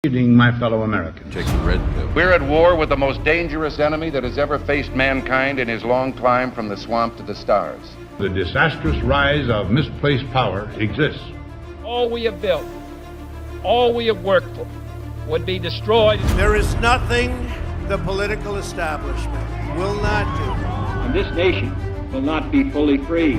My fellow Americans. Take the red pill. We're at war with the most dangerous enemy that has ever faced mankind in his long climb from the swamp to the stars. The disastrous rise of misplaced power exists. All we have built, all we have worked for, would be destroyed. There is nothing the political establishment will not do. And this nation will not be fully free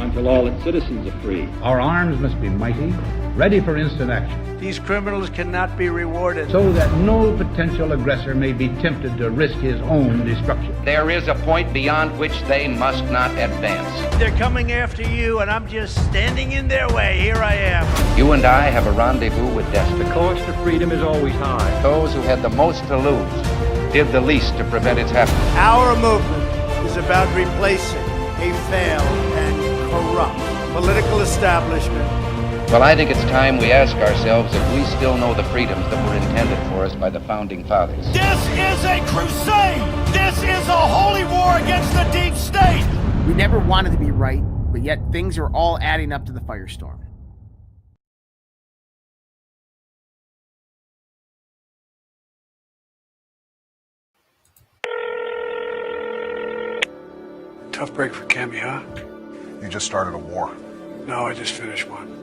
until all its citizens are free. Our arms must be mighty, ready for instant action. These criminals cannot be rewarded. So that no potential aggressor may be tempted to risk his own destruction. There is a point beyond which they must not advance. They're coming after you, and I'm just standing in their way. Here I am. You and I have a rendezvous with destiny. The cost of freedom is always high. Those who had the most to lose did the least to prevent its happening. Our movement is about replacing a failed and corrupt political establishment. Well, I think it's time we ask ourselves if we still know the freedoms that were intended for us by the Founding Fathers. This is a crusade! This is a holy war against the deep state! We never wanted to be right, but yet things are all adding up to the firestorm. Tough break for Tammy, huh? You just started a war. No, I just finished one.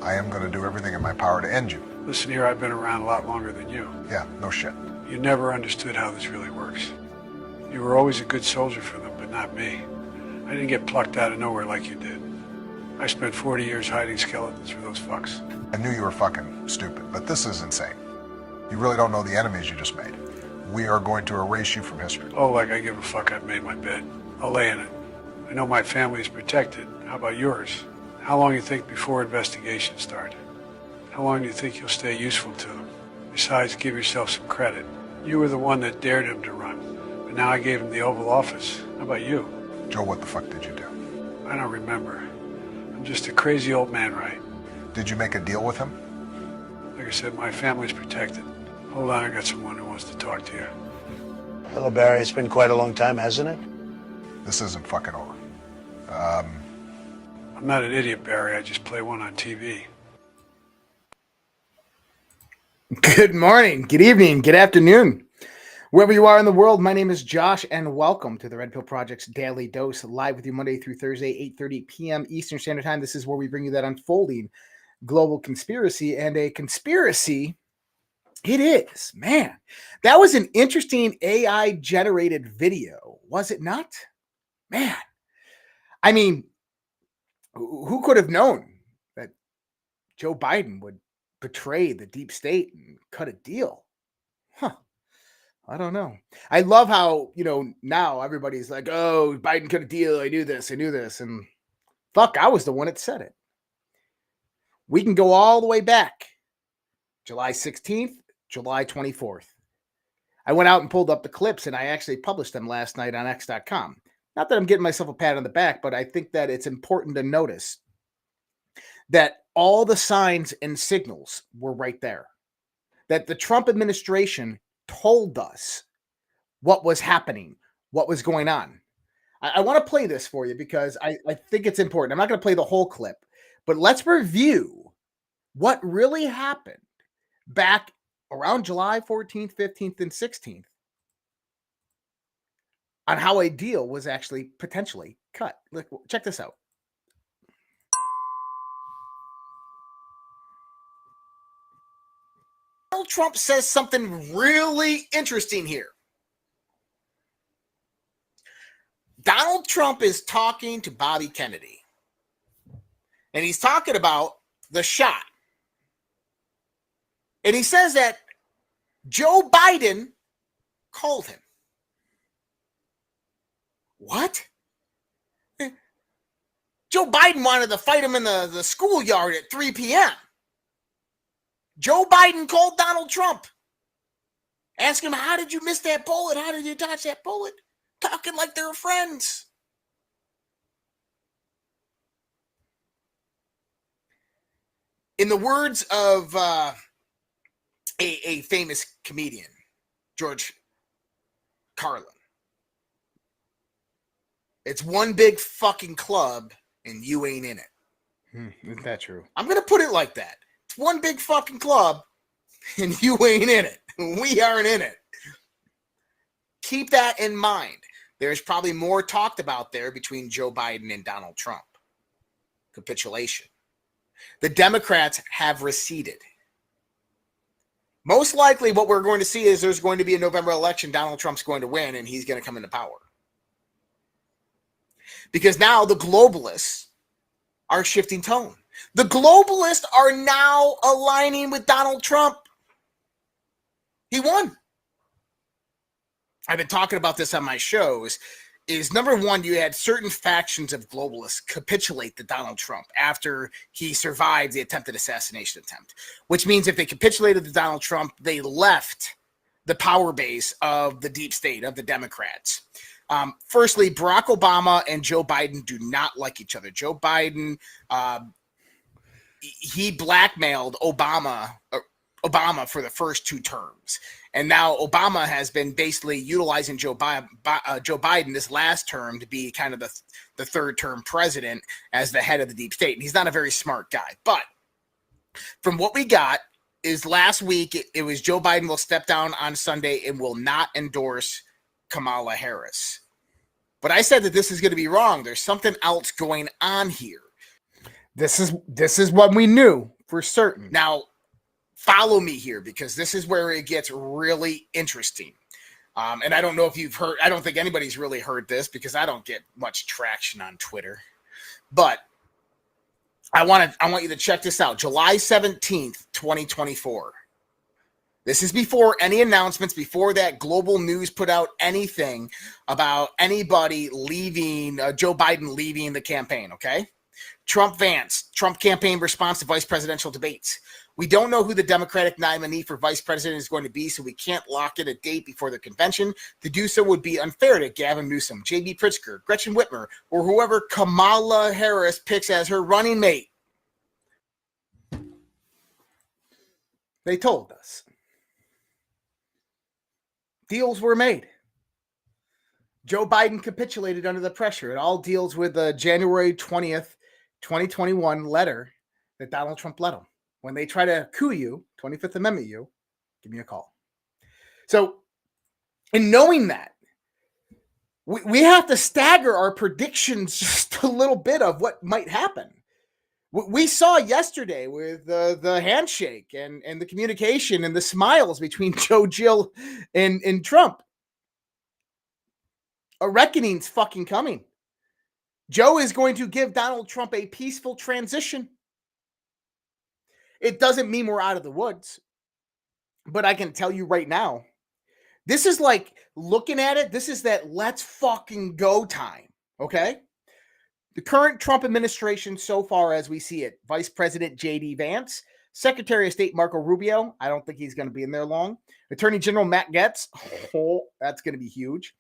I am going to do everything in my power to end you. Listen here, I've been around a lot longer than you. Yeah, no shit. You never understood how this really works. You were always a good soldier for them, but not me. I didn't get plucked out of nowhere like you did. I spent 40 years hiding skeletons for those fucks. I knew you were fucking stupid, but this is insane. You really don't know the enemies you just made. We are going to erase you from history. Oh, like I give a fuck. I've made my bed. I'll lay in it. I know my family is protected. How about yours? How long do you think before investigations start? How long do you think you'll stay useful to them? Besides, give yourself some credit. You were the one that dared him to run, but now I gave him the Oval Office. How about you? Joe, what the fuck did you do? I don't remember. I'm just a crazy old man, right? Did you make a deal with him? Like I said, my family's protected. Hold on, I got someone who wants to talk to you. Hello, Barry. It's been quite a long time, hasn't it? This isn't fucking over. I'm not an idiot, Barry. I just play one on TV. Good morning, good evening, good afternoon. Wherever you are in the world, my name is Josh, and welcome to the Red Pill Project's Daily Dose, live with you Monday through Thursday, 8:30 p.m. Eastern Standard Time. This is where we bring you that unfolding global conspiracy, and a conspiracy it is. Man, that was an interesting AI-generated video, was it not? Man, I mean, who could have known that Joe Biden would betray the deep state and cut a deal? Huh. I don't know. I love how, now everybody's like, oh, Biden cut a deal. I knew this. And fuck, I was the one that said it. We can go all the way back. July 16th, July 24th. I went out and pulled up the clips, and I actually published them last night on X.com. Not that I'm getting myself a pat on the back, but I think that it's important to notice that all the signs and signals were right there. That the Trump administration told us what was happening, what was going on. I want to play this for you because I think it's important. I'm not going to play the whole clip, but let's review what really happened back around July 14th, 15th, and 16th. On how a deal was actually potentially cut. Look, check this out. Donald Trump says something really interesting here. Donald Trump is talking to Bobby Kennedy. And he's talking about the shot. And he says that Joe Biden called him. What? Joe Biden wanted to fight him in the schoolyard at 3 p.m. Joe Biden called Donald Trump. Asked him, how did you miss that bullet? How did you dodge that bullet? Talking like they're friends. In the words of a famous comedian, George Carlin, it's one big fucking club and you ain't in it. Isn't that true? I'm going to put it like that. It's one big fucking club and you ain't in it. We aren't in it. Keep that in mind. There's probably more talked about there between Joe Biden and Donald Trump. Capitulation. The Democrats have receded. Most likely what we're going to see is there's going to be a November election. Donald Trump's going to win, and he's going to come into power. Because now the globalists are shifting tone. The globalists are now aligning with Donald Trump. He won. I've been talking about this on my shows. Is number one, you had certain factions of globalists capitulate to Donald Trump after he survived the attempted assassination attempt, which means if they capitulated to Donald Trump, they left the power base of the deep state, of the Democrats. Firstly, Barack Obama and Joe Biden do not like each other. Joe Biden, he blackmailed Obama for the first 2 terms. And now Obama has been basically utilizing Joe Biden this last term to be kind of the third term president as the head of the deep state. And he's not a very smart guy. But from what we got is last week, it was Joe Biden will step down on Sunday and will not endorse Kamala Harris. But I said that this is going to be wrong. There's something else going on here. This is what we knew for certain. Now, follow me here because this is where it gets really interesting. And I don't know if you've heard, I don't think anybody's really heard this because I don't get much traction on Twitter. But I want you to check this out. July 17th, 2024. This is before any announcements, before that global news put out anything about anybody leaving, Joe Biden leaving the campaign, okay? Trump campaign response to vice presidential debates. We don't know who the Democratic nominee for vice president is going to be, so we can't lock in a date before the convention. To do so would be unfair to Gavin Newsom, J.B. Pritzker, Gretchen Whitmer, or whoever Kamala Harris picks as her running mate. They told us. Deals were made. Joe Biden capitulated under the pressure. It all deals with the January 20th, 2021 letter that Donald Trump let him. When they try to coup you, 25th Amendment you, give me a call. So, in knowing that, we have to stagger our predictions just a little bit of what might happen. We saw yesterday with the handshake and the communication and the smiles between Joe, Jill, and Trump. A reckoning's fucking coming. Joe is going to give Donald Trump a peaceful transition. It doesn't mean we're out of the woods, but I can tell you right now, this is like looking at it. This is that let's fucking go time. Okay. The current Trump administration so far as we see it, Vice President J.D. Vance, Secretary of State Marco Rubio. I don't think he's going to be in there long. Attorney General Matt Gaetz. Oh, that's going to be huge.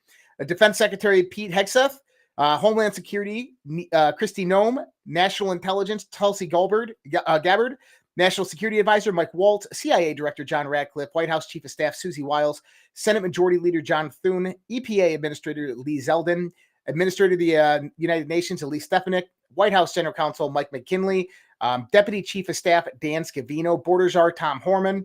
Defense Secretary Pete Hegseth. Homeland Security, Kristi Noem. National Intelligence, Tulsi Gabbard. National Security Advisor Mike Waltz, CIA Director John Radcliffe, White House Chief of Staff Susie Wiles, Senate Majority Leader John Thune, EPA Administrator Lee Zeldin, Administrator of the United Nations Elise Stefanik, White House General Counsel Mike McKinley, Deputy Chief of Staff Dan Scavino, Border Czar Tom Homan,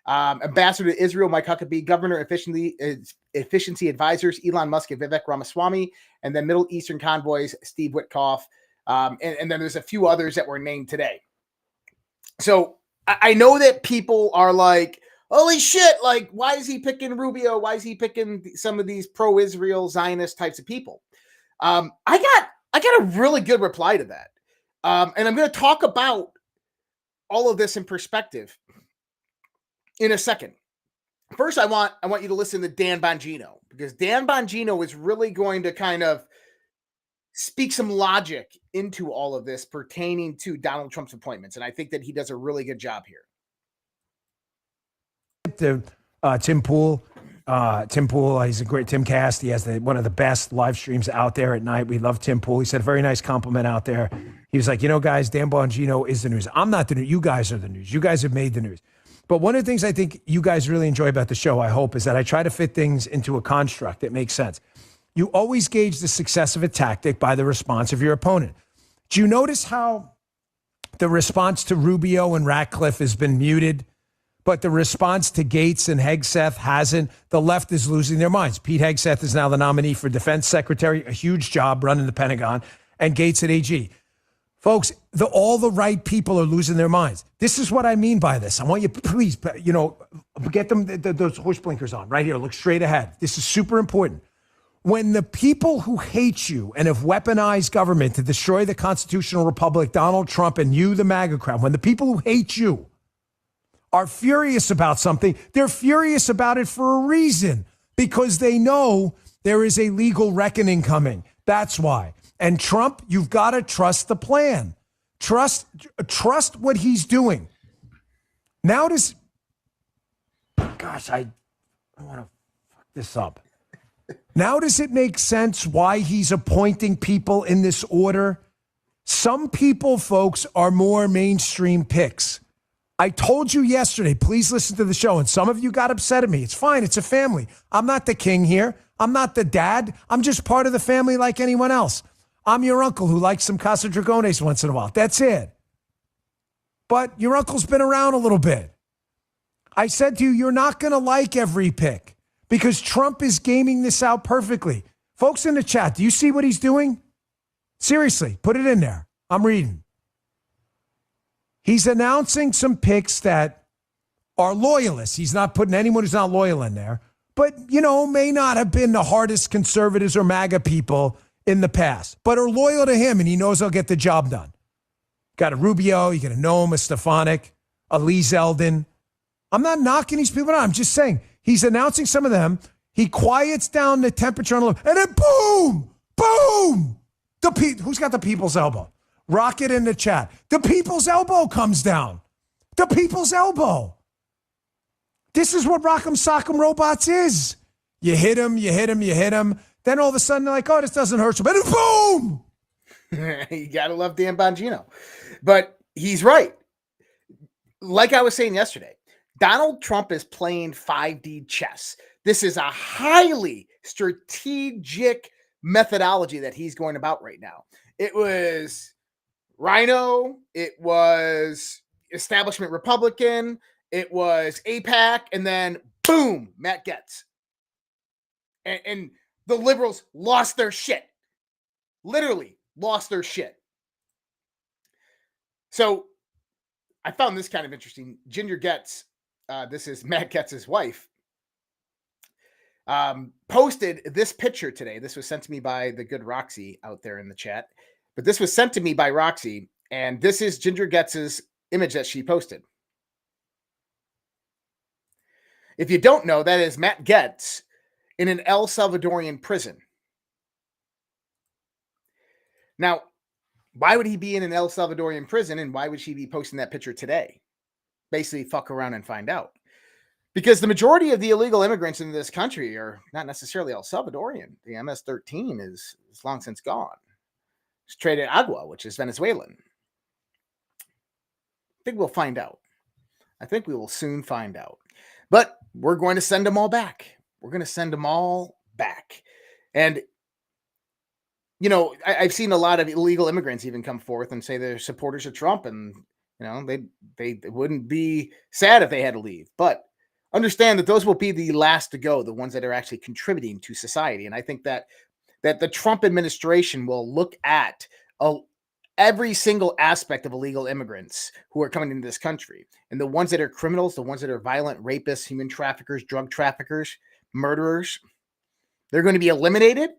Ambassador to Israel Mike Huckabee, Governor Efficiency Advisors Elon Musk and Vivek Ramaswamy, and then Middle Eastern Convoys Steve Witkoff, and then there's a few others that were named today. So I know that people are like, holy shit, like, why is he picking Rubio? Why is he picking some of these pro-Israel Zionist types of people? I got a really good reply to that. And I'm going to talk about all of this in perspective in a second. First, I want you to listen to Dan Bongino, because Dan Bongino is really going to kind of speak some logic into all of this pertaining to Donald Trump's appointments. And I think that he does a really good job here. Tim Pool, he's a great Tim Cast. He has one of the best live streams out there at night. We love Tim Pool. He said a very nice compliment out there. He was like, guys, Dan Bongino is the news. I'm not the news. You guys are the news. You guys have made the news. But one of the things I think you guys really enjoy about the show, I hope, is that I try to fit things into a construct that makes sense. You always gauge the success of a tactic by the response of your opponent. Do you notice how The response to Rubio and Ratcliffe has been muted, but the response to Gates and Hegseth hasn't. The left is losing their minds. Pete Hegseth is now the nominee for defense secretary, a huge job running the Pentagon, and Gates at AG. Folks, all the right people are losing their minds. This is what I mean by this. I want you, please, get them those horse blinkers on right here. Look straight ahead. This is super important. When the people who hate you and have weaponized government to destroy the constitutional republic, Donald Trump and you, the MAGA crowd, when the people who hate you are furious about something, they're furious about it for a reason, because they know there is a legal reckoning coming. That's why. And Trump, you've got to trust the plan. Trust what he's doing. Now does, gosh, I want to fuck this up. Now does it make sense why he's appointing people in this order? Some people, folks, are more mainstream picks. I told you yesterday, please listen to the show, and some of you got upset at me. It's fine. It's a family. I'm not the king here. I'm not the dad. I'm just part of the family like anyone else. I'm your uncle who likes some Casa Dragones once in a while. That's it. But your uncle's been around a little bit. I said to you, you're not going to like every pick because Trump is gaming this out perfectly. Folks in the chat, do you see what he's doing? Seriously, put it in there. I'm reading. He's announcing some picks that are loyalists. He's not putting anyone who's not loyal in there, but, may not have been the hardest conservatives or MAGA people in the past, but are loyal to him, and he knows they'll get the job done. Got a Rubio, you got a Noam, a Stefanik, a Lee Zeldin. I'm not knocking these people out. I'm just saying he's announcing some of them. He quiets down the temperature on the and then boom, boom. Who's got the people's elbow? Rocket in the chat. The people's elbow comes down. The people's elbow. This is what Rock'em Sock'em Robots is. You hit him, you hit him, you hit him. Then all of a sudden they're like, oh, this doesn't hurt. And boom! You got to love Dan Bongino. But he's right. Like I was saying yesterday, Donald Trump is playing 5D chess. This is a highly strategic methodology that he's going about right now. It was Rhino. It was Establishment Republican. It was AIPAC. And then, boom, Matt Gaetz. And the liberals lost their shit. Literally lost their shit. So I found this kind of interesting. Ginger Gaetz, this is Matt Gaetz's wife, posted this picture today. This was sent to me by the good Roxy out there in the chat. But this was sent to me by Roxy, and this is Ginger Gaetz's image that she posted. If you don't know, that is Matt Gaetz in an El Salvadorian prison. Now, why would he be in an El Salvadorian prison, and why would she be posting that picture today? Basically, fuck around and find out. Because the majority of the illegal immigrants in this country are not necessarily El Salvadorian. The MS-13 is long since gone. It's traded agua, which is Venezuelan. I think we'll find out. I think we will soon find out. But we're going to send them all back. We're going to send them all back. And, I've seen a lot of illegal immigrants even come forth and say they're supporters of Trump, and, they wouldn't be sad if they had to leave. But understand that those will be the last to go, the ones that are actually contributing to society. And I think that the Trump administration will look at every single aspect of illegal immigrants who are coming into this country. And the ones that are criminals, the ones that are violent, rapists, human traffickers, drug traffickers, murderers, they're going to be eliminated,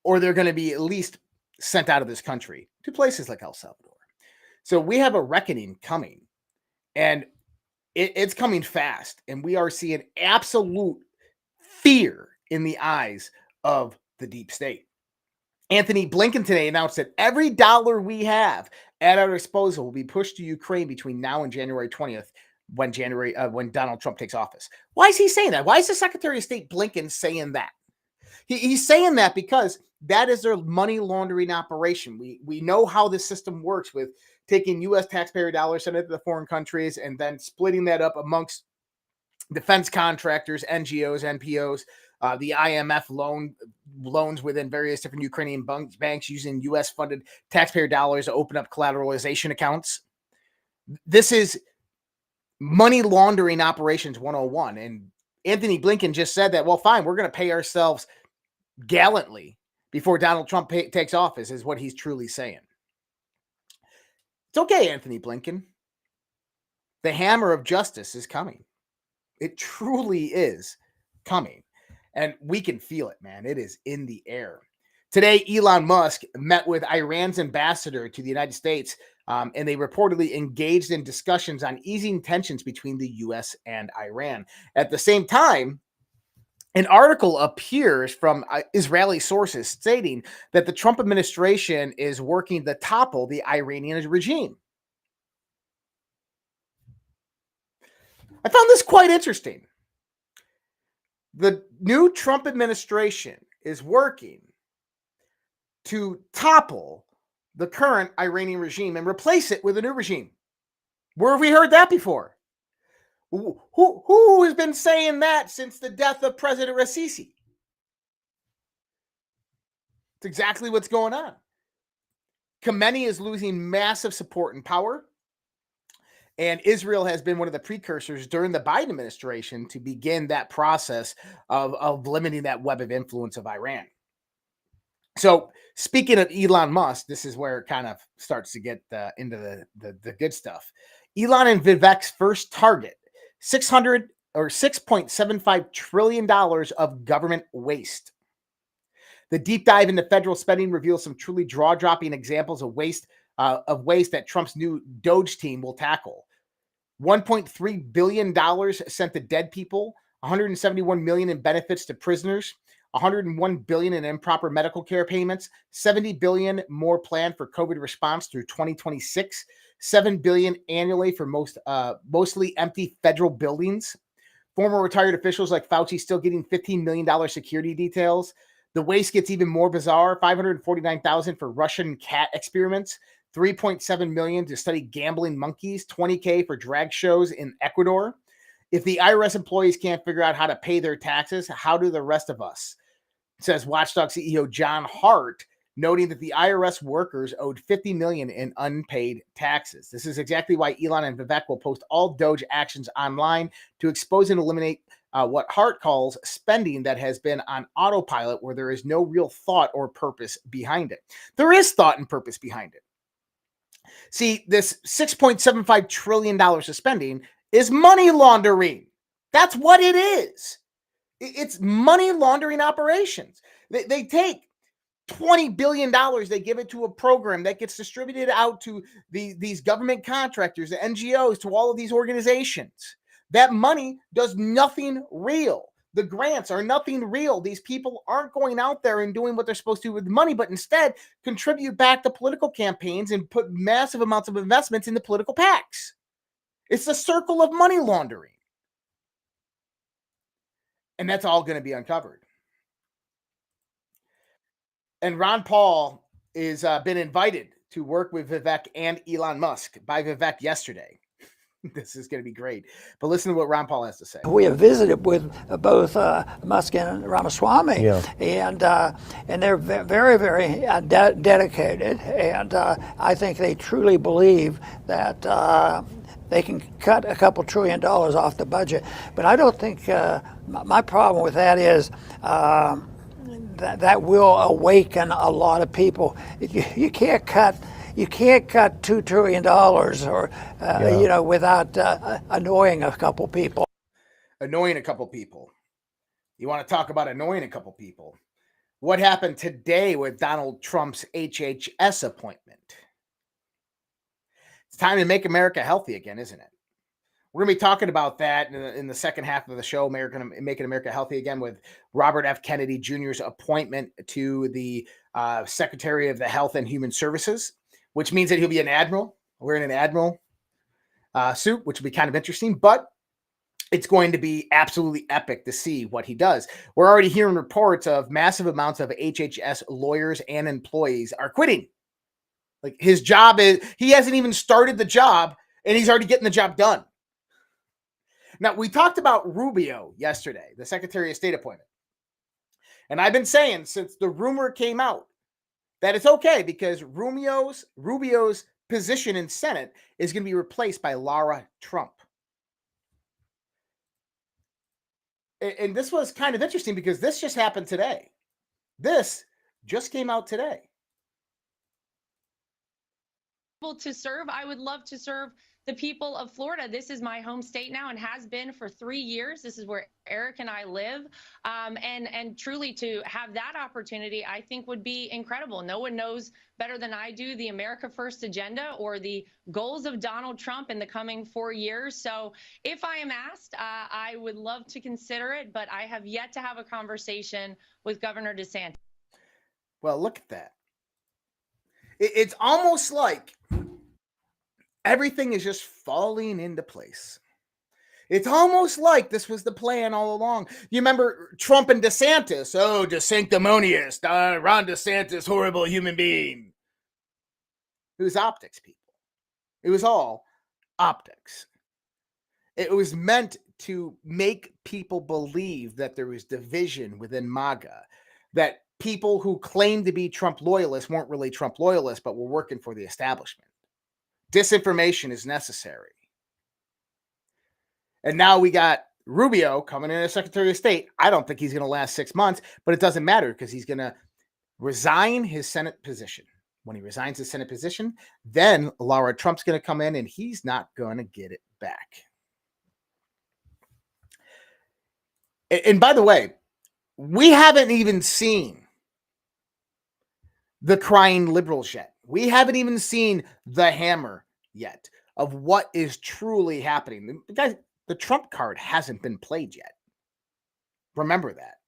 or they're going to be at least sent out of this country to places like El Salvador. So we have a reckoning coming, and it's coming fast. And we are seeing absolute fear in the eyes of the deep state. Anthony Blinken today announced that every dollar we have at our disposal will be pushed to Ukraine between now and January 20th, when Donald Trump takes office. Why is he saying that? Why is the Secretary of State Blinken saying that? He's saying that because that is their money laundering operation. We know how this system works with taking U.S. taxpayer dollars, sending it to the foreign countries, and then splitting that up amongst defense contractors, NGOs, NPOs, the IMF loans within various different Ukrainian banks using U.S. funded taxpayer dollars to open up collateralization accounts. This is money laundering operations 101. And Anthony Blinken just said that, well, fine, we're going to pay ourselves gallantly before Donald Trump takes office, is what he's truly saying. It's okay, Anthony Blinken. The hammer of justice is coming. It truly is coming. And we can feel it, man. It is in the air. Today, Elon Musk met with Iran's ambassador to the United States, and they reportedly engaged in discussions on easing tensions between the U.S. and Iran. At the same time, an article appears from Israeli sources stating that the Trump administration is working to topple the Iranian regime. I found this quite interesting. The new Trump administration is working to topple the current Iranian regime and replace it with a new regime. Where have we heard that before? Who has been saying that since the death of President Raisi? It's exactly what's going on. Khamenei is losing massive support and power. And Israel has been one of the precursors during the Biden administration to begin that process of limiting that web of influence of Iran. So speaking of Elon Musk, this is where it kind of starts to get into the good stuff. Elon and Vivek's first target, $6.75 trillion of government waste. The deep dive into federal spending reveals some truly jaw-dropping examples of waste that Trump's new Doge team will tackle. $1.3 billion sent to dead people, $171 million in benefits to prisoners, $101 billion in improper medical care payments, $70 billion more planned for COVID response through 2026, $7 billion annually for mostly empty federal buildings. Former retired officials like Fauci still getting $15 million security details. The waste gets even more bizarre. $549,000 for Russian cat experiments, $3.7 million to study gambling monkeys, $20K for drag shows in Ecuador. If the IRS employees can't figure out how to pay their taxes, how do the rest of us? Says Watchdog CEO John Hart, noting that the IRS workers owed $50 million in unpaid taxes. This is exactly why Elon and Vivek will post all Doge actions online to expose and eliminate what Hart calls spending that has been on autopilot, where there is no real thought or purpose behind it. There is thought and purpose behind it. See, this $6.75 trillion of spending is money laundering. That's what it is. It's money laundering operations. They take $20 billion, they give it to a program that gets distributed out to these government contractors, the NGOs, to all of these organizations. That money does nothing real. The grants are nothing real. These people aren't going out there and doing what they're supposed to with the money, but instead contribute back to political campaigns and put massive amounts of investments in the political PACs. It's the circle of money laundering. And that's all going to be uncovered. And Ron Paul is been invited to work with Vivek and Elon Musk by Vivek yesterday. This is going to be great. But listen to what Ron Paul has to say. We have visited with both Musk and Ramaswamy, and they're very, very dedicated. And I think they truly believe that they can cut a couple $1 trillion off the budget. But I don't think my problem with that is that will awaken a lot of people. You can't cut $2 trillion or without annoying a couple people. Annoying a couple people. You want to talk about annoying a couple people? What happened today with Donald Trump's HHS appointment? It's time to make America healthy again, isn't it? We're going to be talking about that in the second half of the show, Making America Healthy Again, with Robert F. Kennedy Jr.'s appointment to the Secretary of the Health and Human Services, which means that he'll be an admiral, wearing an admiral suit, which will be kind of interesting, but it's going to be absolutely epic to see what he does. We're already hearing reports of massive amounts of HHS lawyers and employees are quitting. Like, his job he hasn't even started the job, and he's already getting the job done. Now, we talked about Rubio yesterday, the Secretary of State appointment. And I've been saying since the rumor came out that it's okay because Rubio's position in Senate is going to be replaced by Lara Trump. And this was kind of interesting because this just happened today. This just came out today. To serve, I would love to serve the people of Florida. This is my home state now and has been for 3 years. This is where Eric and I live. And truly to have that opportunity, I think would be incredible. No one knows better than I do the America First agenda or the goals of Donald Trump in the coming 4 years. So if I am asked, I would love to consider it, but I have yet to have a conversation with Governor DeSantis. Well, look at that. It's almost like everything is just falling into place. It's almost like this was the plan all along. You remember Trump and DeSantis? Oh, DeSanctimonious, Ron DeSantis, horrible human being. It was optics, people. It was all optics. It was meant to make people believe that there was division within MAGA, that people who claimed to be Trump loyalists weren't really Trump loyalists, but were working for the establishment. Disinformation is necessary. And now we got Rubio coming in as Secretary of State. I don't think he's going to last 6 months, but it doesn't matter because he's going to resign his Senate position. When he resigns his Senate position, then Lara Trump's going to come in and he's not going to get it back. And by the way, we haven't even seen the crying liberals yet. We haven't even seen the hammer yet of what is truly happening. Guys, the Trump card hasn't been played yet. Remember that.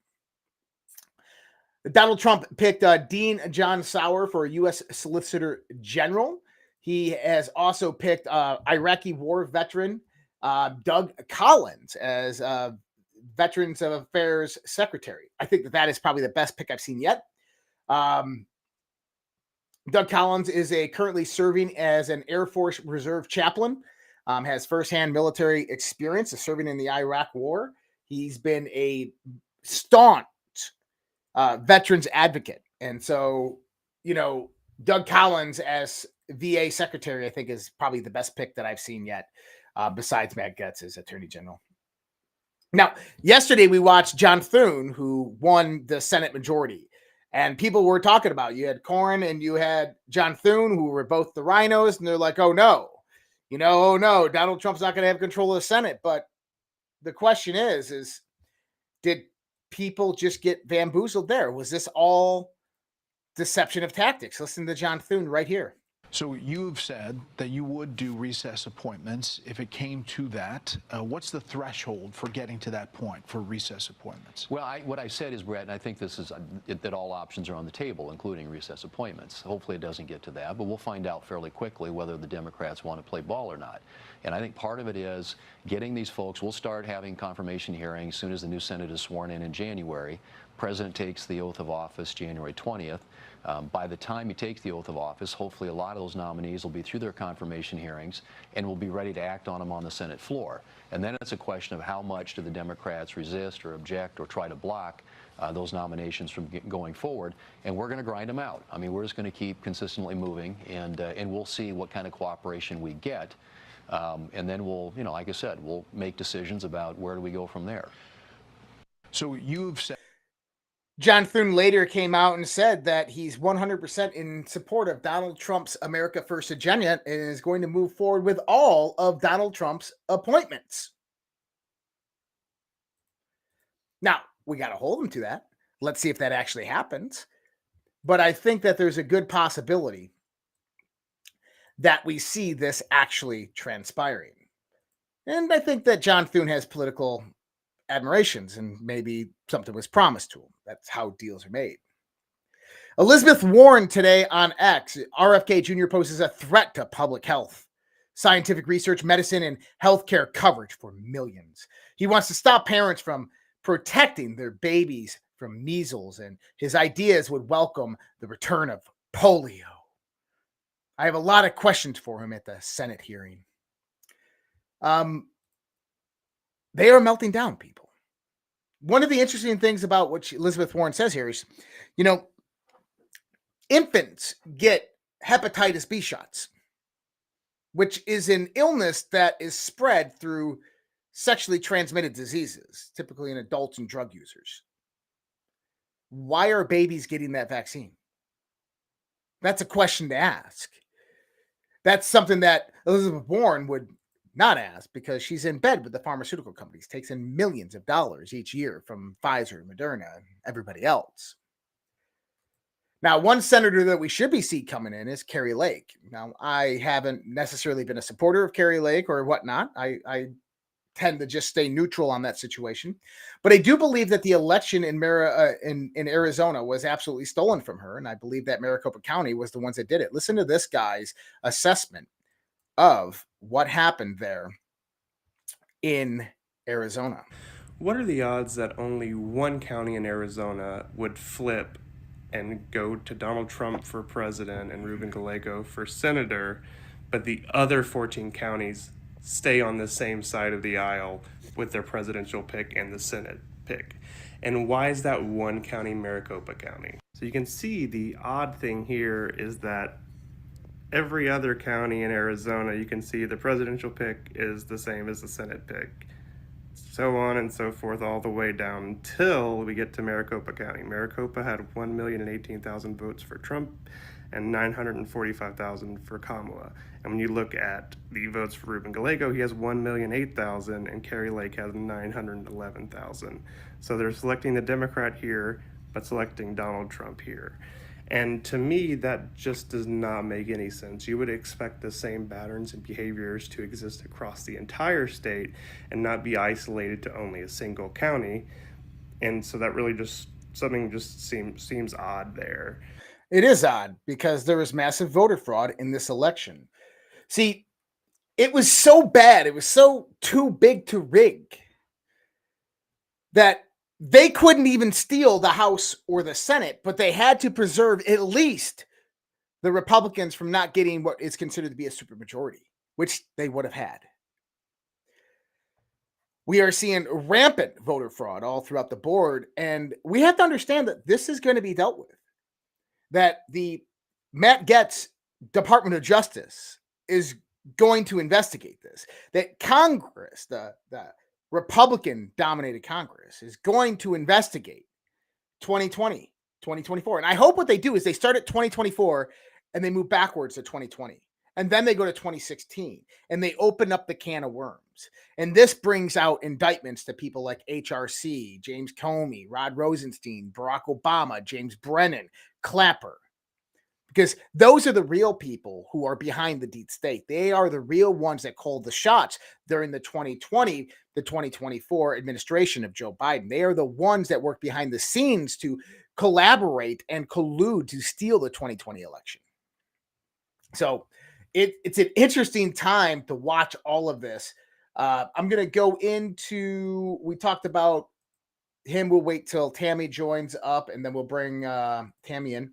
Donald Trump picked Dean John Sauer for U.S. Solicitor General. He has also picked Iraqi war veteran Doug Collins as Veterans Affairs Secretary. I think that is probably the best pick I've seen yet. Doug Collins is currently serving as an Air Force Reserve chaplain, has firsthand military experience of serving in the Iraq War. He's been a staunch veterans advocate. And so, Doug Collins as VA Secretary, I think is probably the best pick that I've seen yet, besides Matt Gaetz as Attorney General. Now, yesterday we watched John Thune, who won the Senate majority. And people were talking about, you had Cornyn and you had John Thune, who were both the rhinos, and they're like, oh no, Donald Trump's not going to have control of the Senate. But the question is did people just get bamboozled there? Was this all deception of tactics? Listen to John Thune right here. So you've said that you would do recess appointments if it came to that. What's the threshold for getting to that point for recess appointments? Well, what I said is, Brett, and I think this is that all options are on the table, including recess appointments. Hopefully it doesn't get to that, but we'll find out fairly quickly whether the Democrats want to play ball or not. And I think part of it is getting these folks. We'll start having confirmation hearings as soon as the new Senate is sworn in January. President takes the oath of office January 20th. By the time he takes the oath of office, hopefully a lot of those nominees will be through their confirmation hearings and will be ready to act on them on the Senate floor. And then it's a question of how much do the Democrats resist or object or try to block those nominations from going forward. And we're going to grind them out. I mean, we're just going to keep consistently moving, and we'll see what kind of cooperation we get. And then we'll, like I said, we'll make decisions about where do we go from there. So you've said. John Thune later came out and said that he's 100% in support of Donald Trump's America First agenda and is going to move forward with all of Donald Trump's appointments. Now, we got to hold him to that. Let's see if that actually happens. But I think that there's a good possibility that we see this actually transpiring. And I think that John Thune has political admirations, and maybe something was promised to him. That's how deals are made. Elizabeth Warren today on X. RFK Jr. poses a threat to public health, scientific research, medicine, and healthcare coverage for millions. He wants to stop parents from protecting their babies from measles, and his ideas would welcome the return of polio. I have a lot of questions for him at the Senate hearing. They are melting down, people. One of the interesting things about what Elizabeth Warren says here is, infants get hepatitis B shots. which is an illness that is spread through sexually transmitted diseases, typically in adults and drug users. Why are babies getting that vaccine? That's a question to ask. That's something that Elizabeth Warren would not ask because she's in bed with the pharmaceutical companies, takes in millions of dollars each year from Pfizer, Moderna, and everybody else. Now, one senator that we should be seeing coming in is Kari Lake. Now, I haven't necessarily been a supporter of Kari Lake or whatnot. I tend to just stay neutral on that situation. But I do believe that the election in Arizona was absolutely stolen from her. And I believe that Maricopa County was the ones that did it. Listen to this guy's assessment of what happened there in Arizona. What are the odds that only one county in Arizona would flip and go to Donald Trump for president and Ruben Gallego for senator, but the other 14 counties stay on the same side of the aisle with their presidential pick and the Senate pick? And why is that one county Maricopa County? So you can see the odd thing here is that every other county in Arizona, you can see the presidential pick is the same as the Senate pick. So on and so forth all the way down until we get to Maricopa County. Maricopa had 1,018,000 votes for Trump and 945,000 for Kamala. And when you look at the votes for Ruben Gallego, he has 1,008,000 and Kari Lake has 911,000. So they're selecting the Democrat here, but selecting Donald Trump here. And to me, that just does not make any sense. You would expect the same patterns and behaviors to exist across the entire state and not be isolated to only a single county. And so that really just, something just seems odd there. It is odd because there was massive voter fraud in this election. See, it was so bad, it was so too big to rig that they couldn't even steal the House or the Senate, but they had to preserve at least the Republicans from not getting what is considered to be a supermajority, which they would have had. We are seeing rampant voter fraud all throughout the board, and we have to understand that this is going to be dealt with. That the Matt Gaetz Department of Justice is going to investigate this. That Congress, the Republican-dominated Congress, is going to investigate 2020, 2024. And I hope what they do is they start at 2024 and they move backwards to 2020. And then they go to 2016 and they open up the can of worms. And this brings out indictments to people like HRC, James Comey, Rod Rosenstein, Barack Obama, James Brennan, Clapper. Because those are the real people who are behind the deep state. They are the real ones that called the shots during the 2020, the 2024 administration of Joe Biden. They are the ones that work behind the scenes to collaborate and collude to steal the 2020 election. So it's an interesting time to watch all of this. I'm going to go into, we talked about him. We'll wait till Tammy joins up and then we'll bring Tammy in.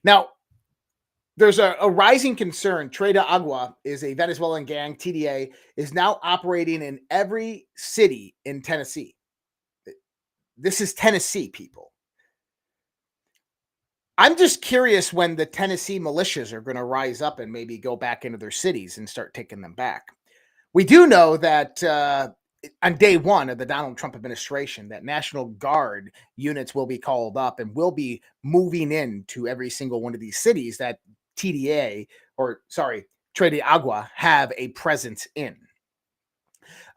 Now, there's a rising concern. Tren de Agua is a Venezuelan gang. TDA is now operating in every city in Tennessee. This is Tennessee, people. I'm just curious when the Tennessee militias are going to rise up and maybe go back into their cities and start taking them back. We do know that on day one of the Donald Trump administration, that National Guard units will be called up and will be moving into every single one of these cities that Tren de Agua have a presence in.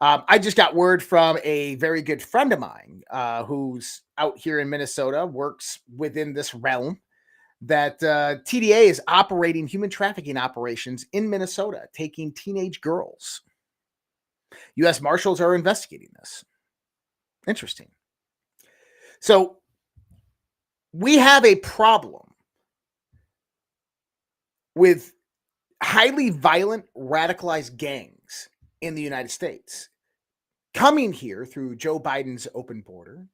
I just got word from a very good friend of mine who's out here in Minnesota, works within this realm, that TDA is operating human trafficking operations in Minnesota, taking teenage girls. U.S. Marshals are investigating this. Interesting. So we have a problem with highly violent, radicalized gangs in the United States coming here through Joe Biden's open border.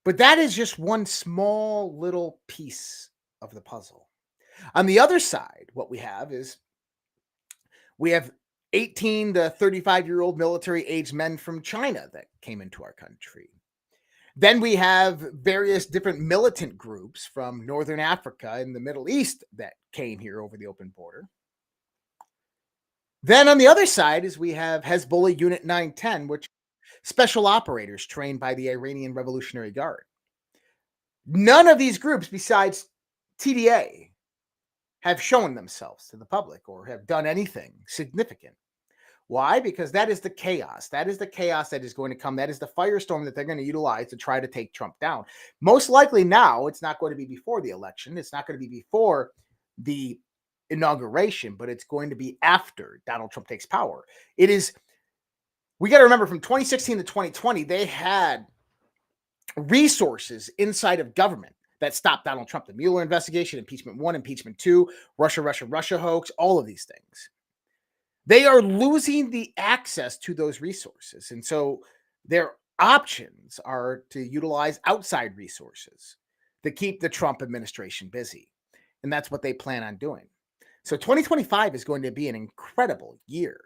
But that is just one small little piece of the puzzle. On the other side, what we have is we have 18 to 35-year-old military-aged men from China that came into our country. Then we have various different militant groups from Northern Africa and the Middle East that came here over the open border. Then on the other side is we have Hezbollah Unit 910, which special operators trained by the Iranian Revolutionary Guard. None of these groups besides TDA have shown themselves to the public or have done anything significant. Why? Because that is the chaos. That is the chaos that is going to come. That is the firestorm that they're going to utilize to try to take Trump down. Most likely now, it's not going to be before the election. It's not going to be before the inauguration, but it's going to be after Donald Trump takes power. It is, we got to remember, from 2016 to 2020, they had resources inside of government that stopped Donald Trump. The Mueller investigation, impeachment 1, impeachment 2, Russia hoax, all of these things. They are losing the access to those resources. And so their options are to utilize outside resources to keep the Trump administration busy. And that's what they plan on doing. So 2025 is going to be an incredible year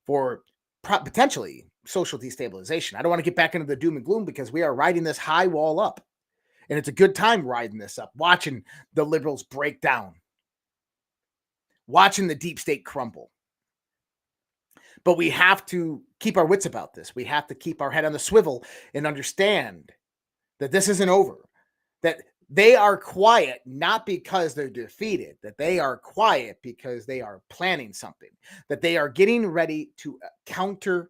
for potentially social destabilization. I don't want to get back into the doom and gloom because we are riding this high wall up. And it's a good time riding this up, watching the liberals break down, watching the deep state crumble. But we have to keep our wits about this. We have to keep our head on the swivel and understand that this isn't over, that they are quiet not because they're defeated, that they are quiet because they are planning something, that they are getting ready to counteract.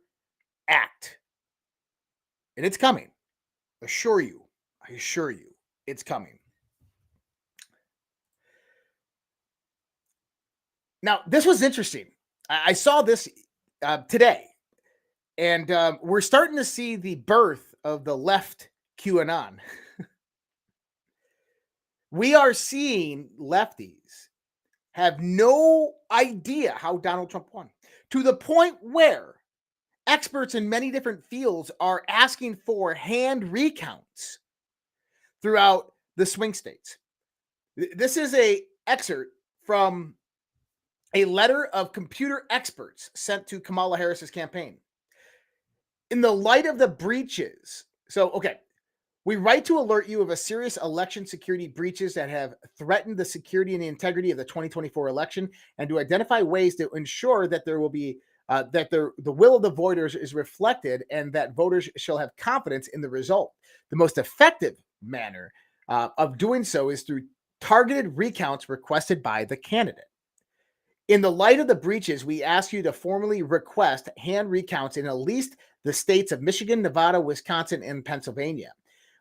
And it's coming. I assure you, it's coming. Now, this was interesting. I saw this today, and we're starting to see the birth of the left QAnon. We are seeing lefties have no idea how Donald Trump won, to the point where experts in many different fields are asking for hand recounts throughout the swing states. This is an excerpt from a letter of computer experts sent to Kamala Harris's campaign. In the light of the breaches, we write to alert you of a serious election security breaches that have threatened the security and the integrity of the 2024 election, and to identify ways to ensure that there will be the will of the voters is reflected and that voters shall have confidence in the result. The most effective manner of doing so is through targeted recounts requested by the candidate. In the light of the breaches, we ask you to formally request hand recounts in at least the states of Michigan, Nevada, Wisconsin, and Pennsylvania.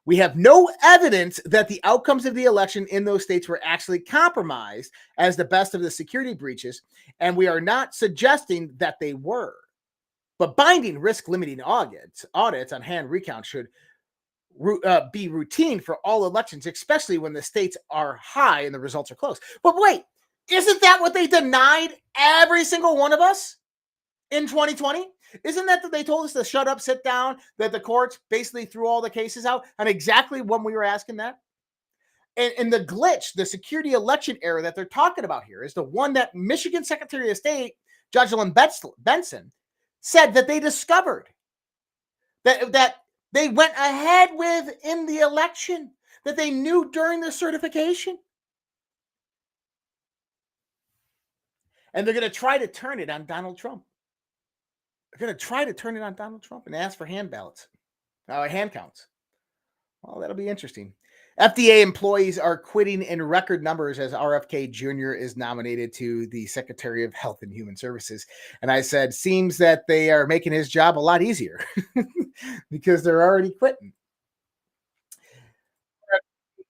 We have no evidence that the outcomes of the election in those states were actually compromised as the best of the security breaches, and we are not suggesting that they were. But binding risk-limiting audits on hand recounts should be routine for all elections, especially when the states are high and the results are close. But wait, isn't that what they denied every single one of us in 2020? Isn't that they told us to shut up, sit down, that the courts basically threw all the cases out? And exactly when we were asking that? And the glitch, the security election error that they're talking about here is the one that Michigan Secretary of State, Judge Benson, said that they discovered. That they went ahead with in the election, that they knew during the certification. And they're going to try to turn it on Donald Trump. They're going to try to turn it on Donald Trump and ask for hand counts. Well, that'll be interesting. FDA employees are quitting in record numbers as RFK Jr. is nominated to the Secretary of Health and Human Services. And I said, seems that they are making his job a lot easier because they're already quitting.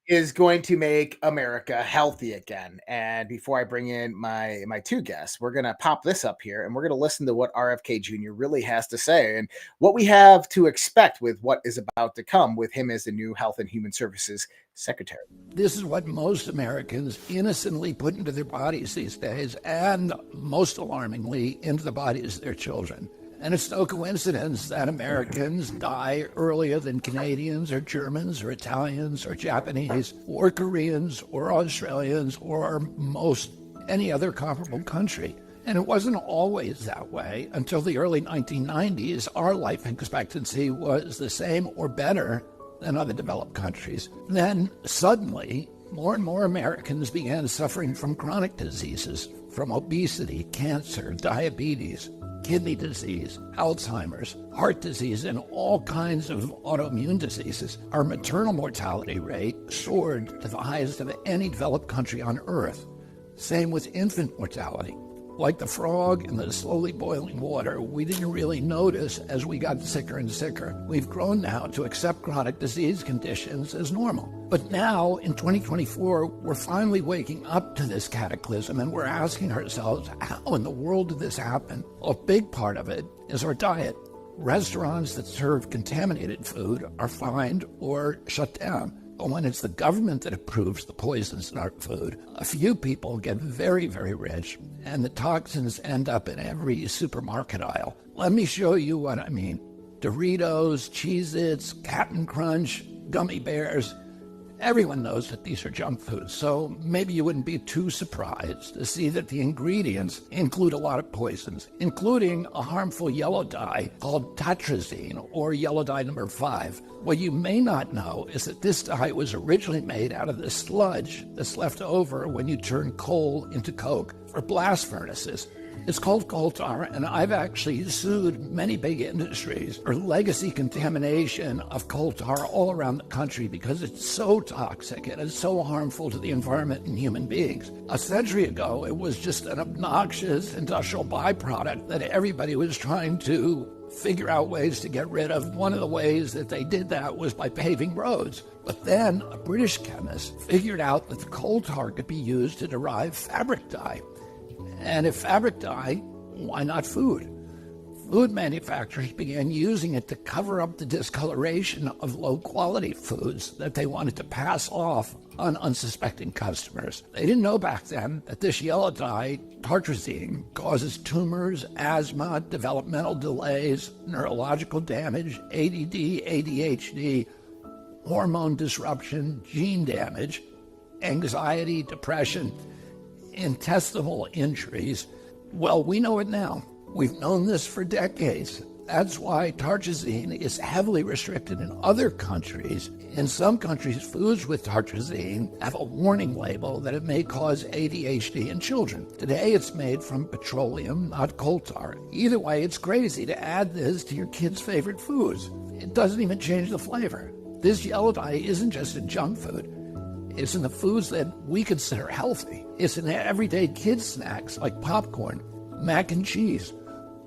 Is going to make America healthy again. And before I bring in my two guests, we're going to pop this up here and we're going to listen to what RFK Jr. really has to say and what we have to expect with what is about to come with him as the new Health and Human Services Secretary. This is what most Americans innocently put into their bodies these days, and most alarmingly, into the bodies of their children. And it's no coincidence that Americans die earlier than Canadians or Germans or Italians or Japanese or Koreans or Australians or most any other comparable country. And it wasn't always that way until the early 1990s. Our life expectancy was the same or better than other developed countries. Then suddenly, more and more Americans began suffering from chronic diseases, from obesity, cancer, diabetes, kidney disease, Alzheimer's, heart disease, and all kinds of autoimmune diseases. Our maternal mortality rate soared to the highest of any developed country on earth. Same with infant mortality. Like the frog in the slowly boiling water, we didn't really notice as we got sicker and sicker. We've grown now to accept chronic disease conditions as normal. But now, in 2024, we're finally waking up to this cataclysm, and we're asking ourselves, how in the world did this happen? Well, a big part of it is our diet. Restaurants that serve contaminated food are fined or shut down. But when it's the government that approves the poisons in our food, a few people get very, very rich, and the toxins end up in every supermarket aisle. Let me show you what I mean. Doritos, Cheez-Its, Cap'n Crunch, gummy bears. Everyone knows that these are junk foods, so maybe you wouldn't be too surprised to see that the ingredients include a lot of poisons, including a harmful yellow dye called tetrazine, or yellow dye number 5. What you may not know is that this dye was originally made out of the sludge that's left over when you turn coal into coke for blast furnaces. It's called coal tar, and I've actually sued many big industries for legacy contamination of coal tar all around the country because it's so toxic and it's so harmful to the environment and human beings. A century ago, it was just an obnoxious industrial byproduct that everybody was trying to figure out ways to get rid of. One of the ways that they did that was by paving roads. But then a British chemist figured out that the coal tar could be used to derive fabric dye. And if fabric dye, why not food? Food manufacturers began using it to cover up the discoloration of low-quality foods that they wanted to pass off on unsuspecting customers. They didn't know back then that this yellow dye, tartrazine, causes tumors, asthma, developmental delays, neurological damage, ADD, ADHD, hormone disruption, gene damage, anxiety, depression, intestinal injuries. Well, we know it now. We've known this for decades. That's why tartrazine is heavily restricted in other countries. In some countries, foods with tartrazine have a warning label that it may cause ADHD in children. Today, it's made from petroleum, not coal tar. Either way, it's crazy to add this to your kids' favorite foods. It doesn't even change the flavor. This yellow dye isn't just in junk food. It's in the foods that we consider healthy. It's in everyday kids' snacks like popcorn, mac and cheese,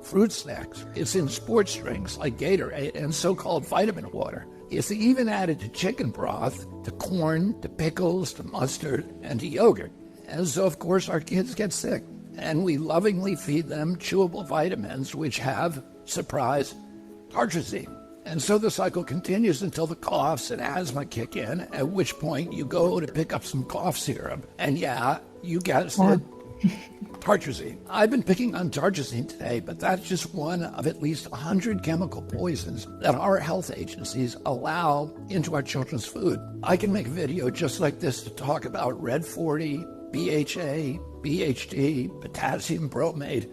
fruit snacks. It's in sports drinks like Gatorade and so-called vitamin water. It's even added to chicken broth, to corn, to pickles, to mustard, and to yogurt. And so, of course, our kids get sick. And we lovingly feed them chewable vitamins which have, surprise, tartrazine. And so the cycle continues until the coughs and asthma kick in, at which point you go to pick up some cough syrup. And yeah, you guessed it, tartrazine. I've been picking on tartrazine today, but that's just one of at least 100 chemical poisons that our health agencies allow into our children's food. I can make a video just like this to talk about Red 40, BHA, BHD, potassium bromate,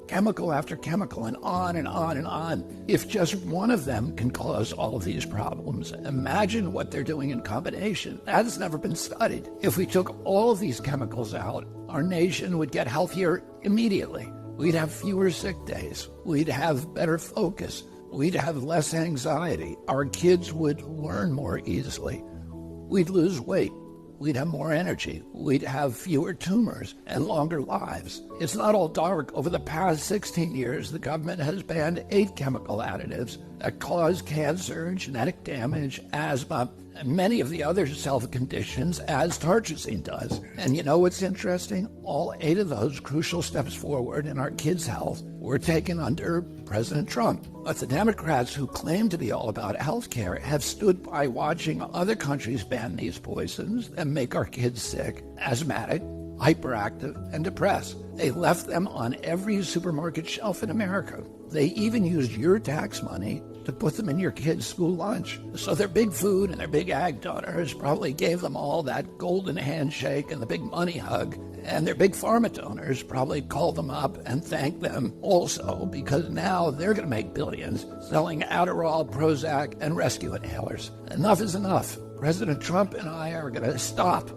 chemical after chemical, and on and on and on. If just one of them can cause all of these problems, imagine what they're doing in combination. That has never been studied. If we took all of these chemicals out, our nation would get healthier immediately. We'd have fewer sick days. We'd have better focus. We'd have less anxiety. Our kids would learn more easily. We'd lose weight. We'd have more energy. We'd have fewer tumors and longer lives. It's not all dark. Over the past 16 years, the government has banned 8 chemical additives that cause cancer, genetic damage, asthma, and many of the other self-conditions as tartrazine does. And you know what's interesting? All 8 of those crucial steps forward in our kids' health were taken under President Trump. But the Democrats who claim to be all about health care have stood by watching other countries ban these poisons and make our kids sick, asthmatic, hyperactive, and depressed. They left them on every supermarket shelf in America. They even used your tax money to put them in your kids' school lunch. So their big food and their big ag donors probably gave them all that golden handshake and the big money hug. And their big pharma donors probably called them up and thanked them also, because now they're going to make billions selling Adderall, Prozac, and rescue inhalers. Enough is enough. President Trump and I are going to stop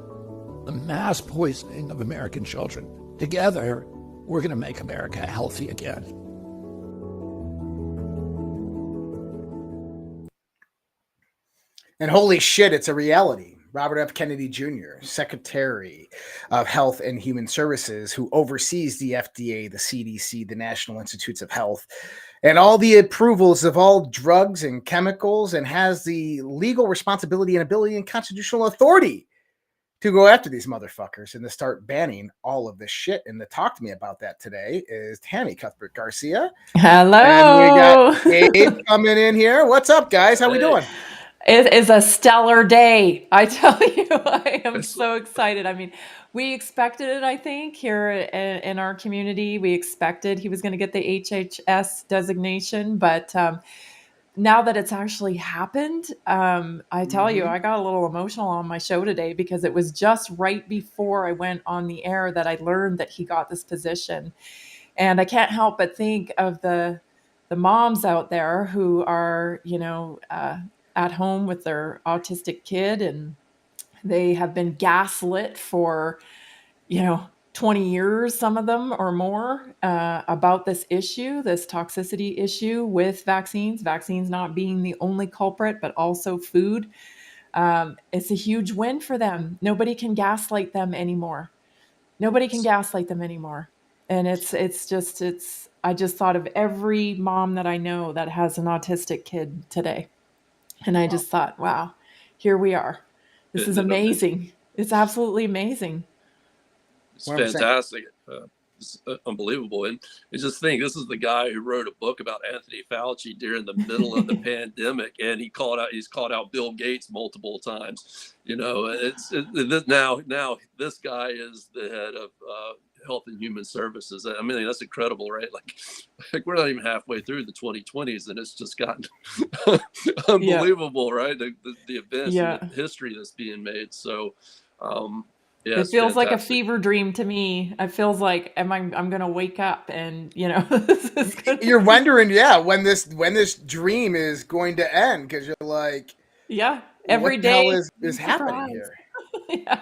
the mass poisoning of American children. Together, we're going to make America healthy again. And holy shit, it's a reality. Robert F. Kennedy Jr., Secretary of Health and Human Services, who oversees the FDA, the CDC, the National Institutes of Health, and all the approvals of all drugs and chemicals, and has the legal responsibility and ability and constitutional authority to go after these motherfuckers and to start banning all of this shit. And to talk to me about that today is Tammy Cuthbert Garcia. Hello. And we got Gabe coming in here. What's up, guys? How we doing? It is a stellar day. I tell you, I am so excited. I mean, we expected it, I think, here in our community. We expected he was going to get the HHS designation, but now that it's actually happened, I tell you, I got a little emotional on my show today because it was just right before I went on the air that I learned that he got this position. And I can't help but think of the moms out there who are, at home with their autistic kid, and they have been gaslit for, 20 years, some of them or more, about this issue, this toxicity issue with vaccines not being the only culprit, but also food. It's a huge win for them. Nobody can gaslight them anymore. And I just thought of every mom that I know that has an autistic kid today. And I just thought, wow, here we are. This is amazing. It's absolutely amazing. It's fantastic. It's unbelievable. And just think, this is the guy who wrote a book about Anthony Fauci during the middle of the pandemic, and he's called out Bill Gates multiple times. Now this guy is the head of Health and Human Services. I mean, that's incredible, right? Like we're not even halfway through the 2020s, and it's just gotten unbelievable, right? The events and the history that's being made. So, yeah, it feels like a fever dream to me. It feels like I'm going to wake up and you're wondering, when this dream is going to end, because you're like, every what day the hell is happening here?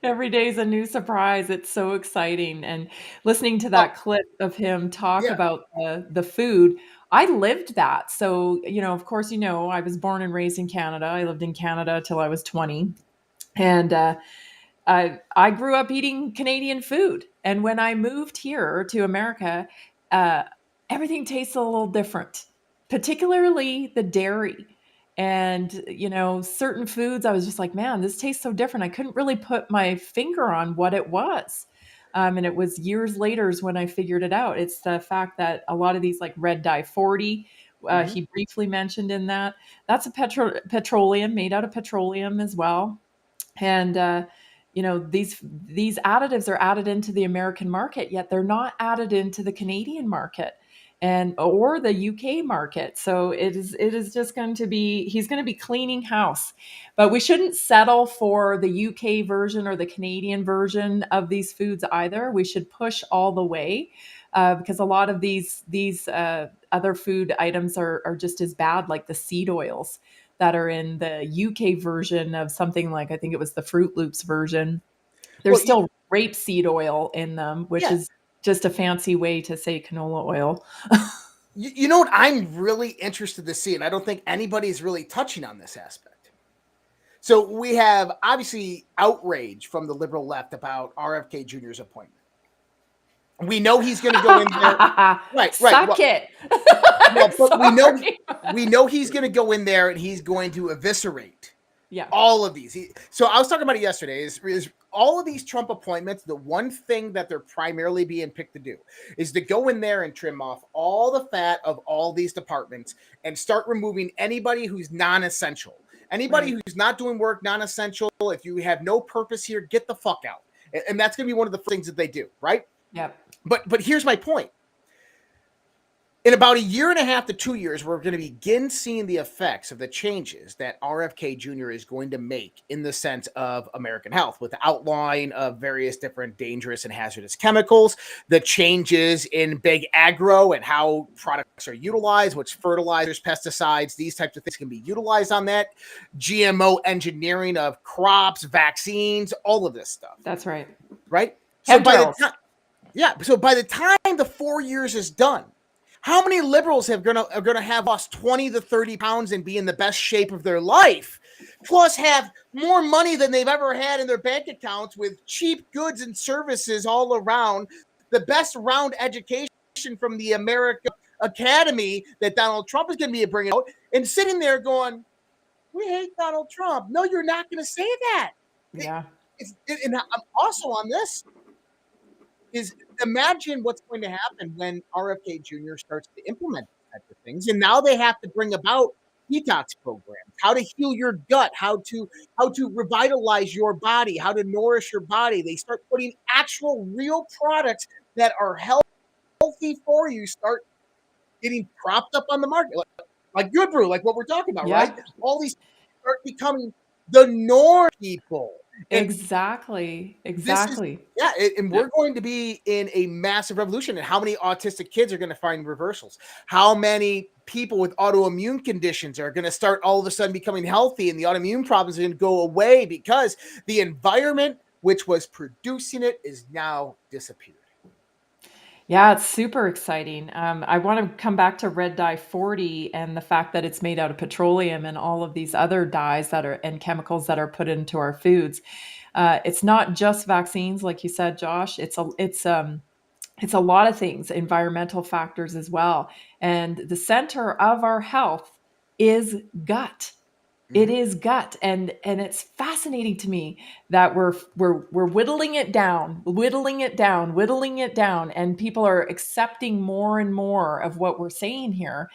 Every day is a new surprise. It's so exciting. And listening to that clip of him talk about the food, I lived that. So, of course, I was born and raised in Canada. I lived in Canada till I was 20. And I grew up eating Canadian food. And when I moved here to America, everything tastes a little different, particularly the dairy. And, certain foods, I was just like, man, this tastes so different. I couldn't really put my finger on what it was. And it was years later when I figured it out. It's the fact that a lot of these, like red dye 40, he briefly mentioned in that. That's a petroleum, made out of petroleum as well. And, these additives are added into the American market, yet they're not added into the Canadian market or the UK market. So it is just going to be, he's going to be cleaning house. But we shouldn't settle for the UK version or the Canadian version of these foods either. We should push all the way because a lot of these other food items are just as bad, like the seed oils that are in the UK version of something like, I think it was the Fruit Loops version. There's still rapeseed oil in them, which is just a fancy way to say canola oil. You know what I'm really interested to see, and I don't think anybody's really touching on this aspect. So we have obviously outrage from the liberal left about RFK Jr.'s appointment. We know he's going to go in there. Right. Suck it. But we know he's going to go in there and he's going to eviscerate all of these. So I was talking about it yesterday. Is all of these Trump appointments, the one thing that they're primarily being picked to do is to go in there and trim off all the fat of all these departments and start removing anybody who's non-essential. Anybody who's not doing work, non-essential. If you have no purpose here, get the fuck out. And that's going to be one of the things that they do, right? Yep. But here's my point. In about a year and a half to 2 years, we're going to begin seeing the effects of the changes that RFK Jr. is going to make in the sense of American health, with the outline of various different dangerous and hazardous chemicals, the changes in big agro and how products are utilized, which fertilizers, pesticides, these types of things can be utilized on that, GMO engineering of crops, vaccines, all of this stuff. That's right. Right? So by the time, so by the time the 4 years is done, how many liberals are gonna have lost 20 to 30 pounds and be in the best shape of their life, plus have more money than they've ever had in their bank accounts with cheap goods and services all around, the best round education from the American Academy that Donald Trump is going to be bringing out, and sitting there going, we hate Donald Trump. No, you're not going to say that. Yeah. And I'm also on this is imagine what's going to happen when RFK Jr. starts to implement these types of things. And now they have to bring about detox programs, how to heal your gut, how to revitalize your body, how to nourish your body. They start putting actual real products that are healthy for you, start getting propped up on the market. Like GoodBru, like what we're talking about, right? All these start becoming the norm people. And Exactly. And we're going to be in a massive revolution. And how many autistic kids are going to find reversals? How many people with autoimmune conditions are going to start all of a sudden becoming healthy, and the autoimmune problems are going to go away because the environment which was producing it is now disappeared. Yeah, it's super exciting. I want to come back to red dye 40 and the fact that it's made out of petroleum and all of these other dyes that are and chemicals that are put into our foods. It's not just vaccines, like you said, Josh. It's a lot of things, environmental factors as well. And the center of our health is gut. It is gut, and it's fascinating to me that we're whittling it down, and people are accepting more and more of what we're saying here.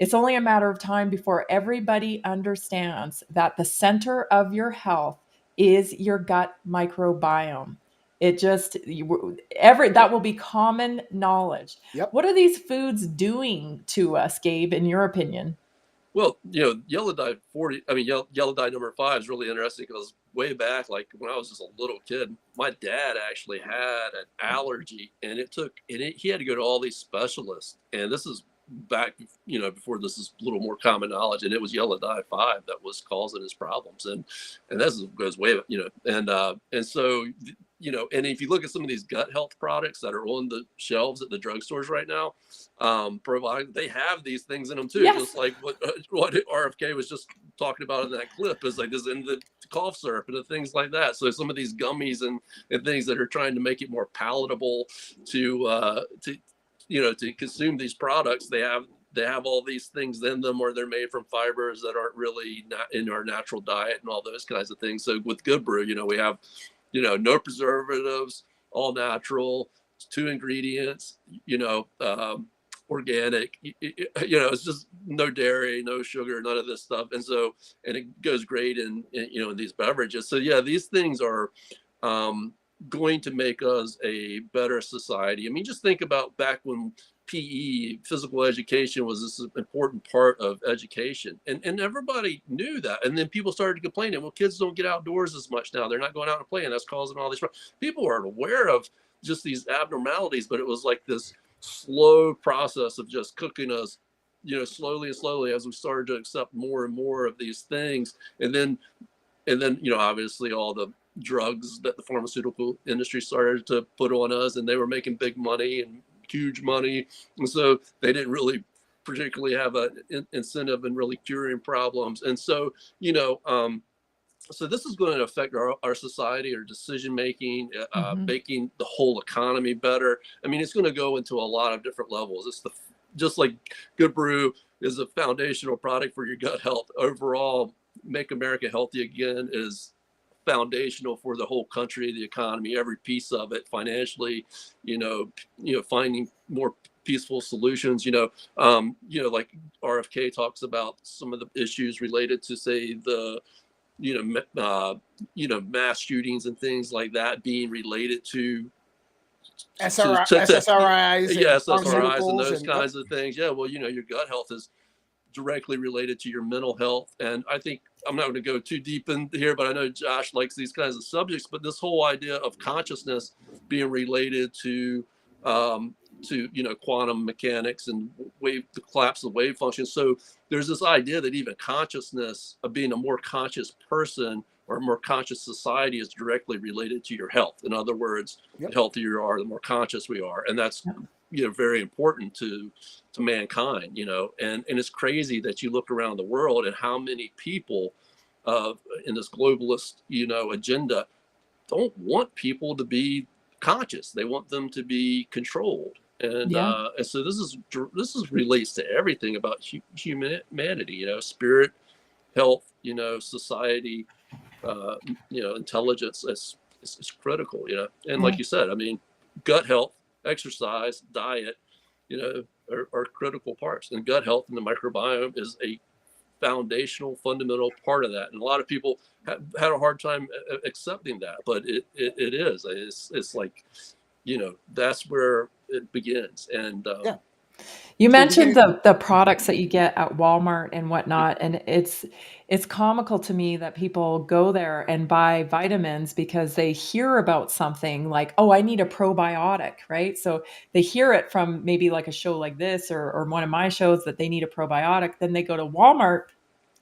It's only a matter of time before everybody understands that the center of your health is your gut microbiome. It just that will be common knowledge. What are these foods doing to us, Gabe, in your opinion? Well, yellow dye 40, yellow dye number 5 is really interesting because way back, like when I was just a little kid, my dad actually had an allergy, and he had to go to all these specialists. And this is back, before this is a little more common knowledge, and it was yellow dye 5 that was causing his problems. And this goes way, and so, and if you look at some of these gut health products that are on the shelves at the drugstores right now, probiotics, they have these things in them too. Yes. Just like what RFK was just talking about in that clip is like this in the cough syrup and the things like that. So some of these gummies and things that are trying to make it more palatable to consume these products, they have all these things in them, or they're made from fibers that aren't really not in our natural diet and all those kinds of things. So with GoodBru, we have no preservatives, all natural, 2 ingredients, organic, it's just no dairy, no sugar, none of this stuff. And it goes great in these beverages. So yeah, these things are going to make us a better society. I mean, just think about back when PE, physical education, was this important part of education, and everybody knew that. And then people started complaining, well, kids don't get outdoors as much now, they're not going out and playing, that's causing all these problems. People are aware of just these abnormalities, but it was like this slow process of just cooking us, slowly and slowly, as we started to accept more and more of these things. And then obviously all the drugs that the pharmaceutical industry started to put on us, and they were making big money and huge money, and so they didn't really particularly have an incentive in really curing problems. And so so this is going to affect our society, our decision making, making the whole economy better. I mean, it's going to go into a lot of different levels. It's just like GoodBru is a foundational product for your gut health. Overall, Make America Healthy Again is foundational for the whole country, the economy, every piece of it, financially, finding more peaceful solutions, like RFK talks about some of the issues related to, say, the mass shootings and things like that being related to SSRIs, SSRIs and those kinds of things. Yeah, well, your gut health is directly related to your mental health. And I think I'm not going to go too deep in here, but I know Josh likes these kinds of subjects. But this whole idea of consciousness being related to quantum mechanics and the collapse of wave functions. So there's this idea that even consciousness of being a more conscious person or a more conscious society is directly related to your health. In other words, the healthier you are, the more conscious we are. And that's, very important to mankind, and it's crazy that you look around the world and how many people in this globalist, agenda don't want people to be conscious. They want them to be controlled. And so this relates to everything about humanity, spirit, health, society, intelligence. It's critical, and like you said, I mean, gut health, exercise, diet, are critical parts. And gut health and the microbiome is a foundational, fundamental part of that. And a lot of people had a hard time accepting that, but it is. It's like, that's where it begins. And you mentioned the products that you get at Walmart and whatnot, and it's comical to me that people go there and buy vitamins because they hear about something like, oh, I need a probiotic, right? So they hear it from maybe like a show like this or one of my shows that they need a probiotic. Then they go to Walmart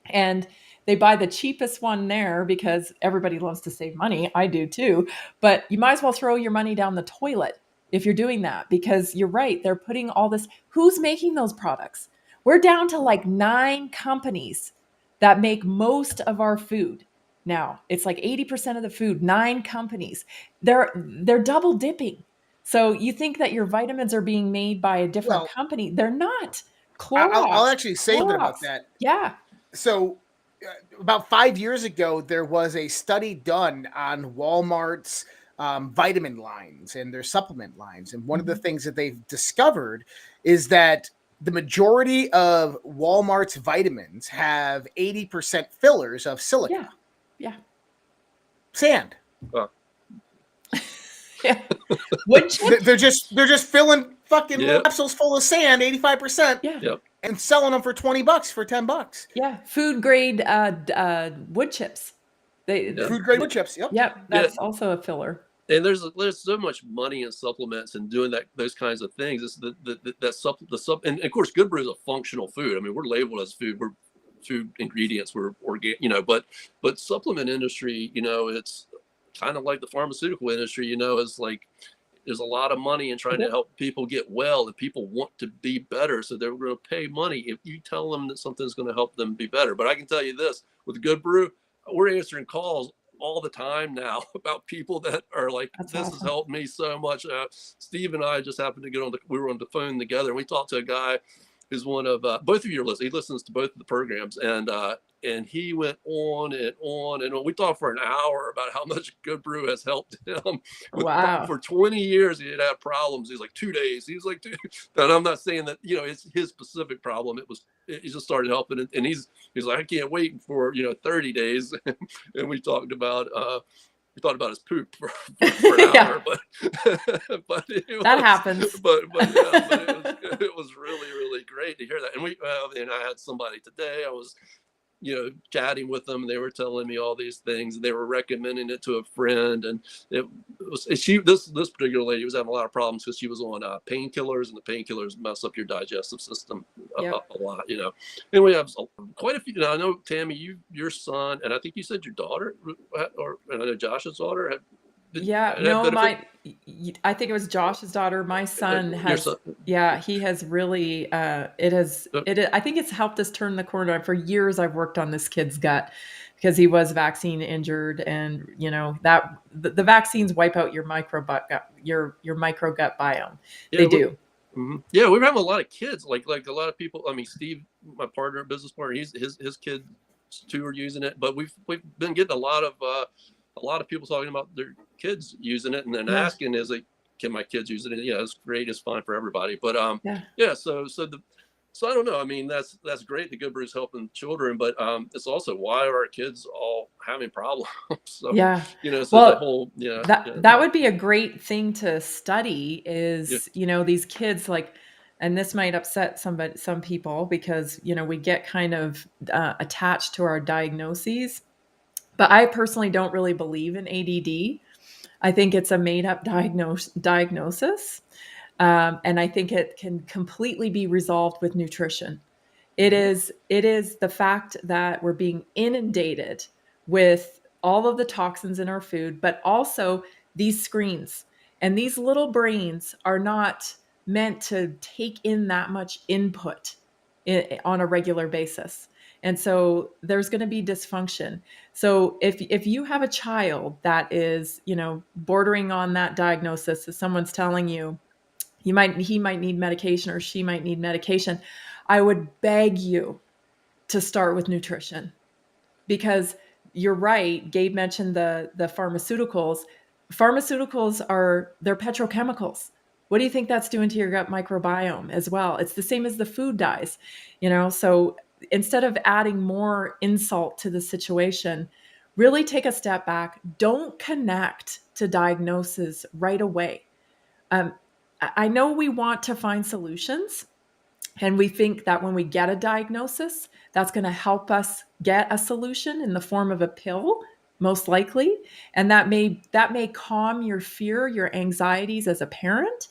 and they buy the cheapest one there because everybody loves to save money. I do too. But you might as well throw your money down the toilet if you're doing that, because you're right. They're putting all this. Who's making those products? We're down to like 9 companies that make most of our food. Now it's like 80% of the food, 9 companies. They're double dipping. So you think that your vitamins are being made by a different company. They're not. I'll actually say something about that. Yeah. So about 5 years ago, there was a study done on Walmart's vitamin lines and their supplement lines. And one of the things that they've discovered is that the majority of Walmart's vitamins have 80% fillers of silica. Yeah. Sand. Yeah. They're just filling fucking capsules full of sand, 85%. Yeah. And selling them for $20 for $10. Yeah. Food grade wood chips. Food grade wood chips. Yep. That's also a filler. And there's so much money in supplements and doing those kinds of things. It's and of course, GoodBru is a functional food. I mean, we're labeled as food. We're food ingredients. We're organic. But supplement industry, it's kind of like the pharmaceutical industry. Is like there's a lot of money in trying to help people get well, and people want to be better, so they're going to pay money if you tell them that something's going to help them be better. But I can tell you this: with GoodBru, we're answering calls all the time now about people that are like, this has helped me so much. Steve and I just happened to we were on the phone together, and we talked to a guy who's one of both of your listeners. He listens to both of the programs, and he went on and on and on. We talked for an hour about how much GoodBru has helped him. Wow. For 20 years, he had had problems. He's like 2 days. He was like, and I'm not saying that, it's his specific problem. It just started helping. And he's like, I can't wait for, 30 days. And we talked about, his poop for an hour, but that happens. But it was really, really great to hear that. And I had somebody today. I was, chatting with them. They were telling me all these things. They were recommending it to a friend, and this particular lady was having a lot of problems because she was on painkillers, and the painkillers mess up your digestive system a lot. And we have quite a few. Now I know, Tammy, your son, and I think you said your daughter, or I know Josh's daughter had. I think it was Josh's daughter. My son has, he has really, I think it's helped us turn the corner. For years, I've worked on this kid's gut because he was vaccine injured, and that the vaccines wipe out your microgut biome. They do. Mm-hmm. Yeah, we're having a lot of kids, like a lot of people. I mean, Steve, my business partner, his kids too are using it, but we've been getting a lot of people talking about their kids using it, and then asking, is like, can my kids use it? And it's great. It's fine for everybody. But so I don't know. I mean, that's great. The GoodBru is helping children, but it's also why are our kids all having problems? So, so the whole, that would be a great thing to study is, these kids and this might upset some people because, we get kind of attached to our diagnoses. But I personally don't really believe in ADD. I think it's a made-up diagnosis, and I think it can completely be resolved with nutrition. It is the fact that we're being inundated with all of the toxins in our food, but also these screens. And these little brains are not meant to take in that much input on a regular basis. And so there's going to be dysfunction. So if you have a child that is, bordering on that diagnosis, if someone's telling you he might need medication or she might need medication, I would beg you to start with nutrition, because you're right. Gabe mentioned the pharmaceuticals. Pharmaceuticals they're petrochemicals. What do you think that's doing to your gut microbiome as well? It's the same as the food dyes, so instead of adding more insult to the situation, really take a step back. Don't connect to diagnosis right away. I know we want to find solutions, and we think that when we get a diagnosis, that's going to help us get a solution in the form of a pill, most likely. And that may calm your fear, your anxieties as a parent.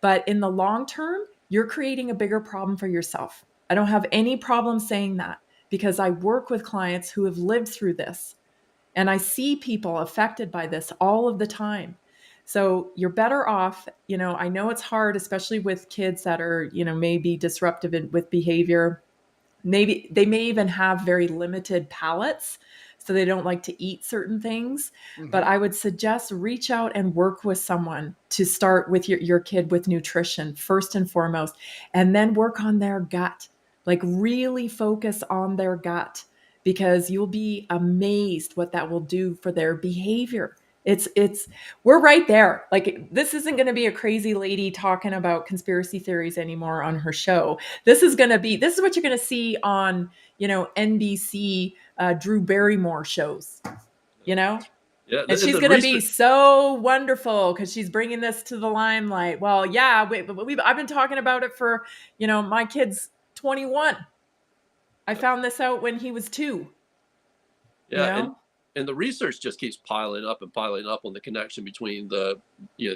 But in the long term, you're creating a bigger problem for yourself. I don't have any problem saying that, because I work with clients who have lived through this. And I see people affected by this all of the time. So you're better off, I know it's hard, especially with kids that are, maybe disruptive with behavior. Maybe they may even have very limited palates, so they don't like to eat certain things. Mm-hmm. But I would suggest reach out and work with someone to start with your kid with nutrition first and foremost, and then work on their gut. Like really focus on their gut, because you'll be amazed what that will do for their behavior. We're right there. Like, this isn't going to be a crazy lady talking about conspiracy theories anymore on her show. This is what you're going to see on, NBC, Drew Barrymore shows, Yeah, and she's going to be so wonderful because she's bringing this to the limelight. Well, yeah, I've been talking about it for, my kid's 21. I found this out when he was 2. Yeah, and the research just keeps piling up on the connection between the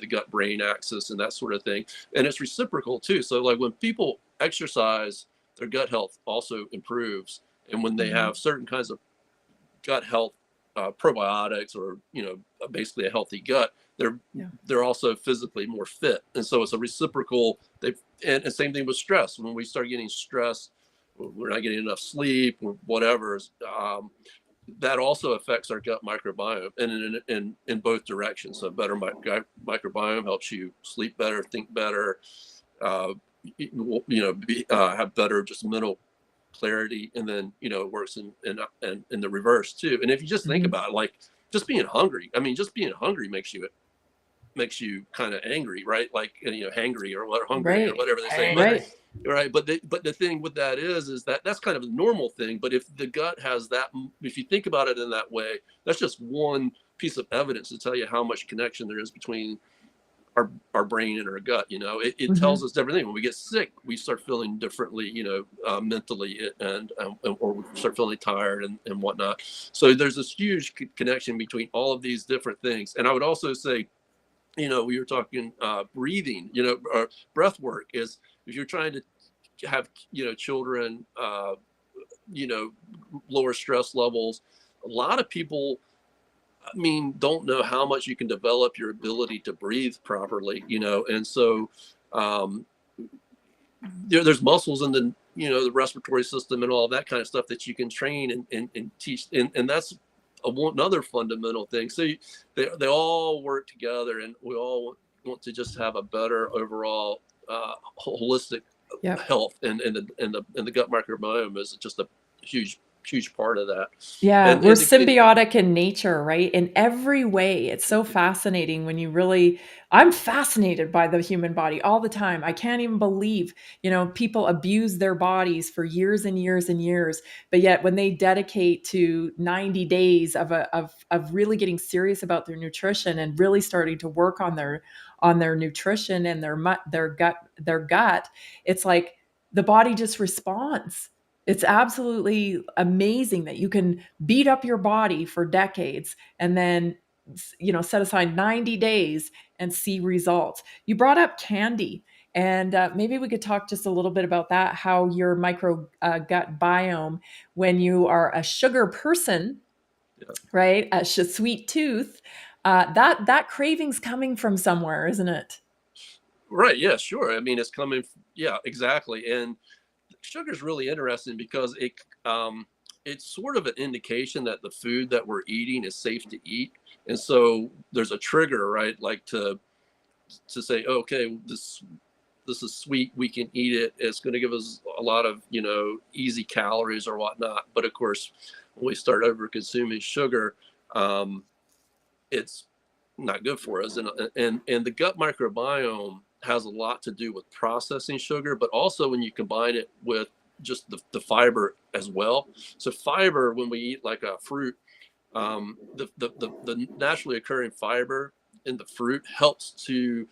gut brain axis and that sort of thing, and it's reciprocal too. So like when people exercise, their gut health also improves, and when they have certain kinds of gut health probiotics or basically a healthy gut, they're also physically more fit, and so it's a reciprocal. And same thing with stress. When we start getting stressed, we're not getting enough sleep or whatever. That also affects our gut microbiome, and in both directions. So better microbiome helps you sleep better, think better, have better just mental clarity, and then it works in the reverse too. And if you just think about it, like just being hungry, just being hungry makes you kind of angry, right? Like hangry or hungry or whatever they say. Right. But the thing with that is that that's kind of a normal thing. But if the gut has that, if you think about it in that way, that's just one piece of evidence to tell you how much connection there is between our brain and our gut. It tells us different things. When we get sick, we start feeling differently, mentally, and or we start feeling tired and whatnot. So there's this huge connection between all of these different things. And I would also say, we were talking breathing, breath work is, if you're trying to have, children, lower stress levels, a lot of people, don't know how much you can develop your ability to breathe properly, and so there's muscles in the respiratory system and all that kind of stuff that you can train and teach. And that's another fundamental thing. So they all work together, and we all want to just have a better overall holistic health, and the gut microbiome is just a huge part of that. Yeah, we're symbiotic in nature, right? In every way. It's so fascinating when I'm fascinated by the human body all the time. I can't even believe, people abuse their bodies for years and years and years, but yet when they dedicate to 90 days of really getting serious about their nutrition and really starting to work on their nutrition and their gut, it's like the body just responds. It's absolutely amazing that you can beat up your body for decades and then, set aside 90 days and see results. You brought up candy, and maybe we could talk just a little bit about that, how your micro gut biome, when you are a sugar person, right? A sweet tooth. That craving's coming from somewhere, isn't it? Right. Yeah, sure. I mean, it's coming. Yeah, exactly. And sugar is really interesting because it's sort of an indication that the food that we're eating is safe to eat. And so there's a trigger, right? Like to say, okay, this is sweet, we can eat it. It's going to give us a lot of, easy calories or whatnot. But of course, when we start over consuming sugar, it's not good for us. And the gut microbiome has a lot to do with processing sugar, but also when you combine it with just the fiber as well. So fiber, when we eat like a fruit, the naturally occurring fiber in the fruit helps to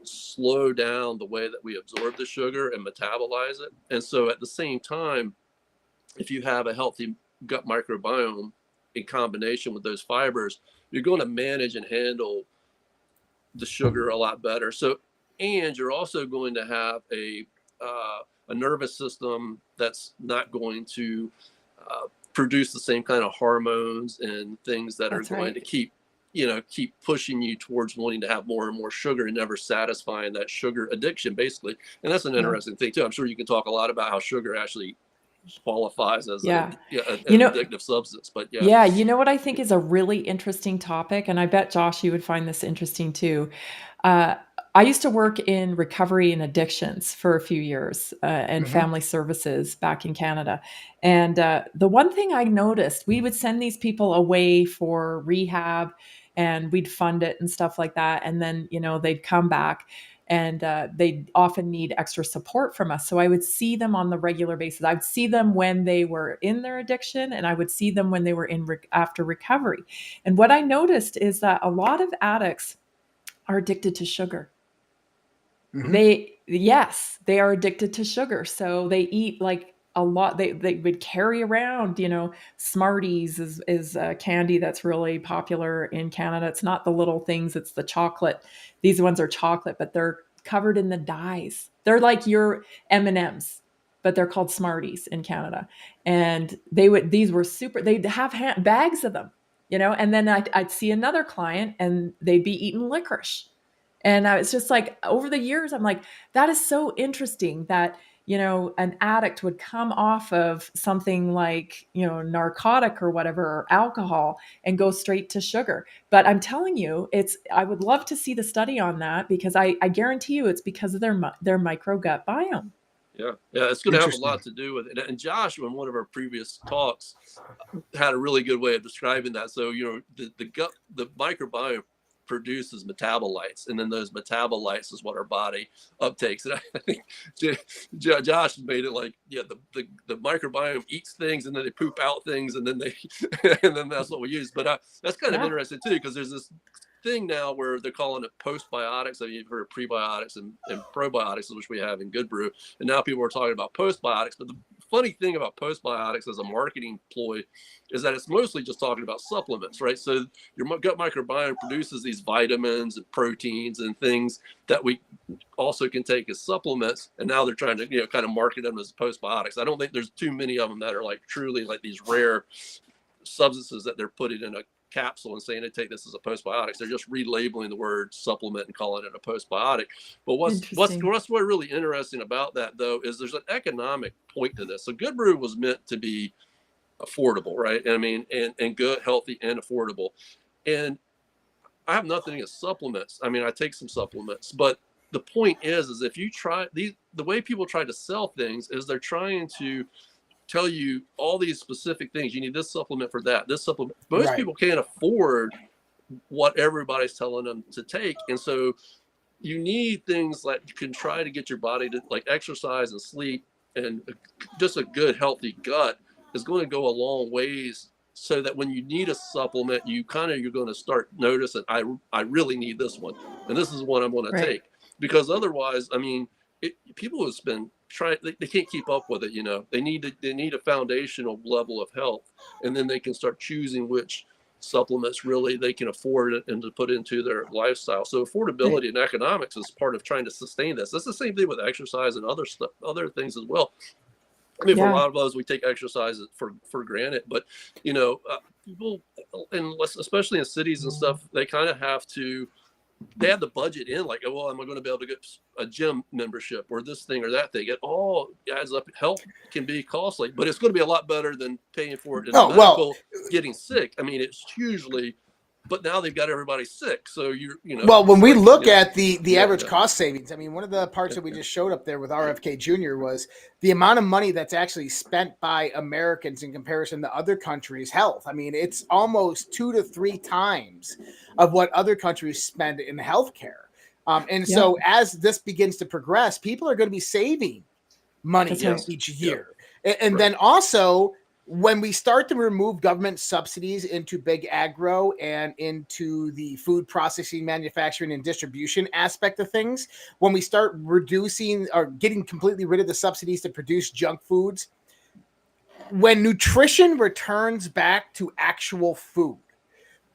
slow down the way that we absorb the sugar and metabolize it. And so at the same time, if you have a healthy gut microbiome in combination with those fibers, you're going to manage and handle the sugar a lot better. So, and you're also going to have a nervous system that's not going to produce the same kind of hormones and things that are going to keep pushing you towards wanting to have more and more sugar and never satisfying that sugar addiction, basically. And that's an interesting thing too. I'm sure you can talk a lot about how sugar actually qualifies as an addictive substance, but yeah, you know what I think is a really interesting topic, and I bet Josh, you would find this interesting too. I used to work in recovery and addictions for a few years and family services back in Canada. And the one thing I noticed, we would send these people away for rehab and we'd fund it and stuff like that. And then, they'd come back and they'd often need extra support from us. So I would see them on the regular basis. I would see them when they were in their addiction, and I would see them when they were in after recovery. And what I noticed is that a lot of addicts are addicted to sugar. They are addicted to sugar. So they eat like a lot. They would carry around, Smarties is a candy that's really popular in Canada. It's not the little things, it's the chocolate. These ones are chocolate, but they're covered in the dyes. They're like your M&Ms, but they're called Smarties in Canada. And they'd have bags of them, and then I'd see another client and they'd be eating licorice. And it's just like, over the years, I'm like, that is so interesting that, an addict would come off of something like, narcotic or whatever, or alcohol, and go straight to sugar. But I'm telling you, I would love to see the study on that, because I guarantee you it's because of their microgut biome. Yeah, it's going to have a lot to do with it. And Josh, in one of our previous talks, had a really good way of describing that. So, the microbiome produces metabolites, and then those metabolites is what our body uptakes. And I think Josh made it like, the microbiome eats things and then they poop out things, and then and then that's what we use. But that's kind of interesting too, because there's this thing now where they're calling it postbiotics. I mean, you've heard of prebiotics and probiotics, which we have in GoodBru, and now people are talking about postbiotics. But the funny thing about postbiotics as a marketing ploy is that it's mostly just talking about supplements, right? So your gut microbiome produces these vitamins and proteins and things that we also can take as supplements, and now they're trying to kind of market them as postbiotics. I don't think there's too many of them that are like truly like these rare substances that they're putting in a capsule and saying they take this as a postbiotic. They're just relabeling the word supplement and calling it a postbiotic. But what's really interesting about that, though, is there's an economic point to this. So GoodBru was meant to be affordable, right? I mean, and good, healthy, and affordable. And I have nothing against supplements. I mean, I take some supplements, but the point is if you try the way people try to sell things is they're trying to tell you all these specific things. You need this supplement for that, this supplement. Most people can't afford what everybody's telling them to take. And so you need things like you can try to get your body to like exercise and sleep, and just a good, healthy gut is going to go a long ways, so that when you need a supplement, you're going to start noticing, I really need this one. And this is what I'm going to take. Because otherwise, I mean, people who spend they can't keep up with it. They need a foundational level of health, and then they can start choosing which supplements really they can afford and to put into their lifestyle. So affordability and economics is part of trying to sustain this. That's the same thing with exercise and other things as well. I mean, for a lot of us, we take exercise for granted, but people, and especially in cities and stuff, they kind of have to. They have the budget in, like, oh, well, am I going to be able to get a gym membership or this thing or that thing? It all adds up. Health can be costly, but it's going to be a lot better than paying for it in medical, getting sick. I mean, it's hugely, but now they've got everybody sick. So Well, when we look at the average cost savings, I mean, one of the parts that we just showed up there with RFK Jr. was the amount of money that's actually spent by Americans in comparison to other countries' health. I mean, it's almost 2 to 3 times of what other countries spend in healthcare. So as this begins to progress, people are going to be saving money each year. And then also, when we start to remove government subsidies into big agro and into the food processing, manufacturing, and distribution aspect of things, when we start reducing or getting completely rid of the subsidies to produce junk foods, when nutrition returns back to actual food,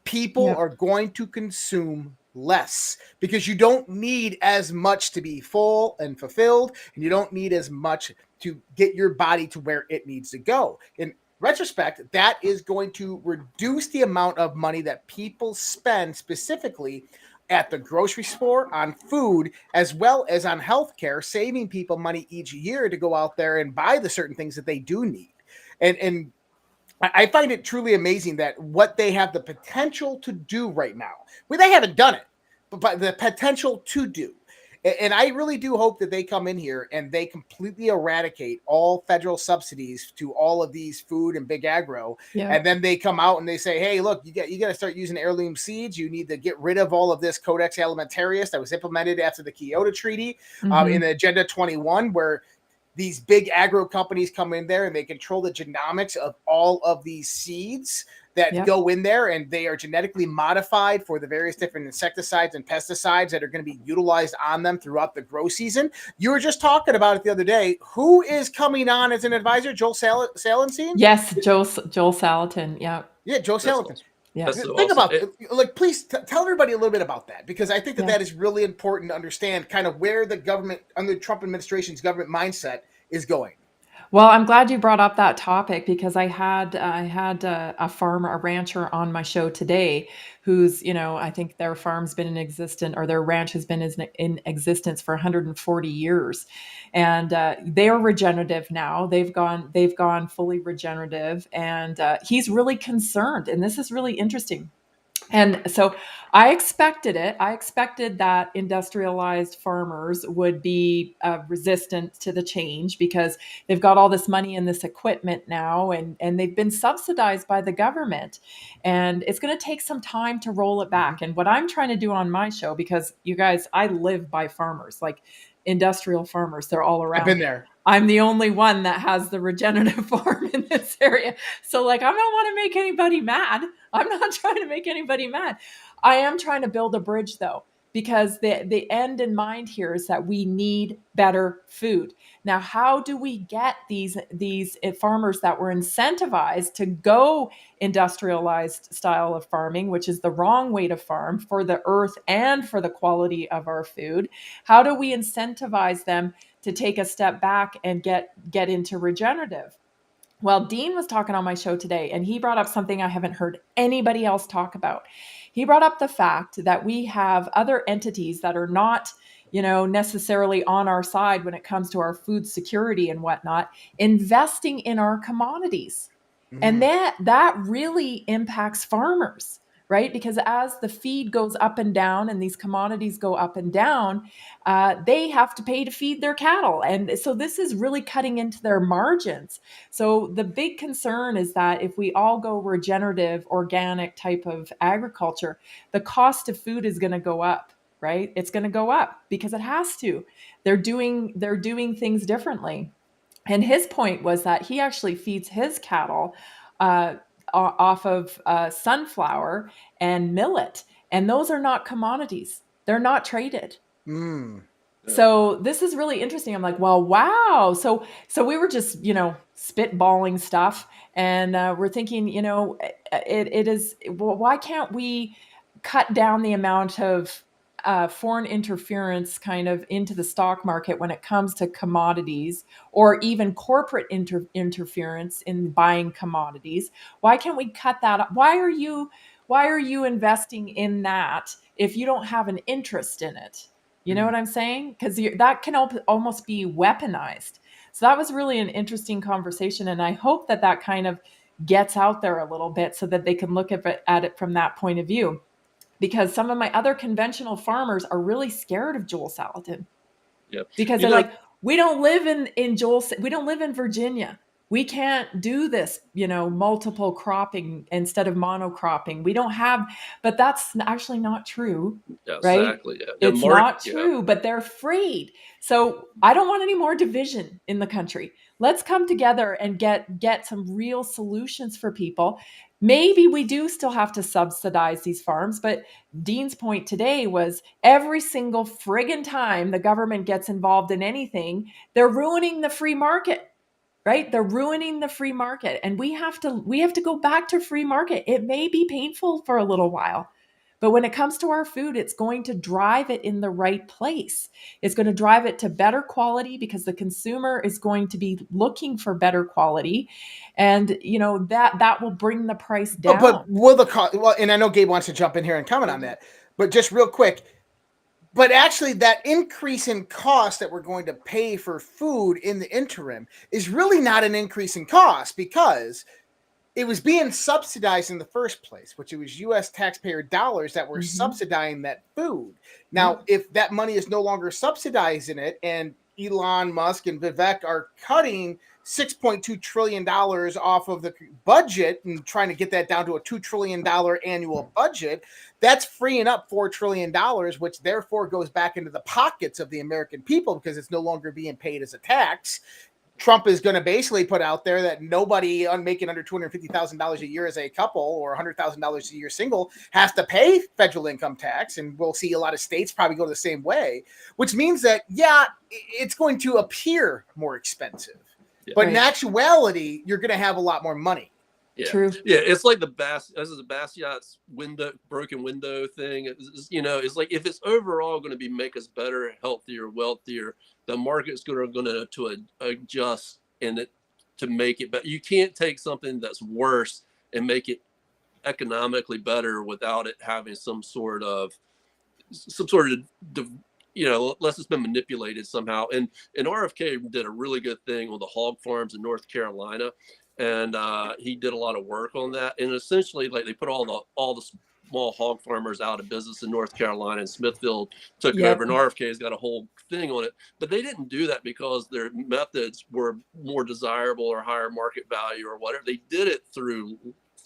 people are going to consume less because you don't need as much to be full and fulfilled, and you don't need as much to get your body to where it needs to go. In retrospect, that is going to reduce the amount of money that people spend specifically at the grocery store on food, as well as on healthcare, saving people money each year to go out there and buy the certain things that they do need. And I find it truly amazing that what they have the potential to do right now, well, they haven't done it, but the potential to do. And I really do hope that they come in here and they completely eradicate all federal subsidies to all of these food and big agro. Yeah. And then they come out and they say, hey, look, you got to start using heirloom seeds. You need to get rid of all of this Codex Alimentarius that was implemented after the Kyoto Treaty in Agenda 21, where these big agro companies come in there and they control the genomics of all of these seeds that go in there, and they are genetically modified for the various different insecticides and pesticides that are going to be utilized on them throughout the grow season. You were just talking about it the other day. Who is coming on as an advisor? Joel Salatin? Yes, Joel Salatin. Yeah. Yeah, Joel Salatin. Awesome. Yeah. That's so Think awesome. about, like, please tell everybody a little bit about that, because I think that is really important to understand kind of where the government, under the Trump administration's government mindset, is going. Well, I'm glad you brought up that topic, because I had a farmer, a rancher on my show today who's, I think their farm's been in existence, or their ranch has been in existence for 140 years. And they are regenerative now. They've gone fully regenerative, and he's really concerned. And this is really interesting. And so I expected it. I expected that industrialized farmers would be resistant to the change, because they've got all this money and this equipment now, and they've been subsidized by the government. And it's going to take some time to roll it back. And what I'm trying to do on my show, because you guys, I live by farmers, like industrial farmers. They're all around. I've been there. I'm the only one that has the regenerative farm in this area. So like, I don't want to make anybody mad. I'm not trying to make anybody mad. I am trying to build a bridge, though, because the end in mind here is that we need better food. Now, how do we get these farmers that were incentivized to go industrialized style of farming, which is the wrong way to farm for the earth and for the quality of our food? How do we incentivize them to take a step back and get into regenerative? Well, Dean was talking on my show today, and he brought up something I haven't heard anybody else talk about. He brought up the fact that we have other entities that are not, necessarily on our side when it comes to our food security and whatnot, investing in our commodities. Mm-hmm. And that really impacts farmers, right? Because as the feed goes up and down and these commodities go up and down, they have to pay to feed their cattle. And so this is really cutting into their margins. So the big concern is that if we all go regenerative, organic type of agriculture, the cost of food is going to go up, right? It's going to go up because it has to. They're doing things differently. And his point was that he actually feeds his cattle off of sunflower and millet, and those are not commodities. They're not traded. So this is really interesting. I'm like, well, wow. So we were just, spitballing stuff, and we're thinking, it is, well, why can't we cut down the amount of foreign interference kind of into the stock market when it comes to commodities, or even corporate interference in buying commodities. Why can't we cut that up? Why are you investing in that if you don't have an interest in it? You know what I'm saying? Because that can almost be weaponized. So that was really an interesting conversation, and I hope that kind of gets out there a little bit so that they can look at it from that point of view. Because some of my other conventional farmers are really scared of Joel Salatin. Yep. Because they're like, we don't live we don't live in Virginia. We can't do this, multiple cropping instead of monocropping. We don't have, but that's actually not true, right? Exactly. Yeah. It's not true, but they're afraid. So I don't want any more division in the country. Let's come together and get some real solutions for people. Maybe we do still have to subsidize these farms, but Dean's point today was every single friggin' time the government gets involved in anything, they're ruining the free market. Right? They're ruining the free market. And we have to go back to free market. It may be painful for a little while, but when it comes to our food, it's going to drive it in the right place. It's going to drive it to better quality because the consumer is going to be looking for better quality. And that will bring the price down. But will the cost, well, and I know Gabe wants to jump in here and comment on that, but just real quick, but actually that increase in cost that we're going to pay for food in the interim is really not an increase in cost because it was being subsidized in the first place, which it was U.S. taxpayer dollars that were subsidizing that food. Now, if that money is no longer subsidizing it and Elon Musk and Vivek are cutting $6.2 trillion off of the budget and trying to get that down to a $2 trillion annual budget, that's freeing up $4 trillion, which therefore goes back into the pockets of the American people because it's no longer being paid as a tax. Trump is going to basically put out there that nobody making under $250,000 a year as a couple or $100,000 a year single has to pay federal income tax. And we'll see a lot of states probably go the same way, which means that, yeah, it's going to appear more expensive. Yeah. But in actuality, you're going to have a lot more money. Yeah. True. Yeah, it's like the Basquiat's broken window thing. It's like if it's overall going to make us better, healthier, wealthier, the market's going to adjust to make it. But you can't take something that's worse and make it economically better without it having some sort of unless it's been manipulated somehow. And RFK did a really good thing on the hog farms in North Carolina. And he did a lot of work on that. And essentially, like, they put all the small hog farmers out of business in North Carolina, and Smithfield took it over, and RFK's got a whole thing on it. But they didn't do that because their methods were more desirable or higher market value or whatever. They did it through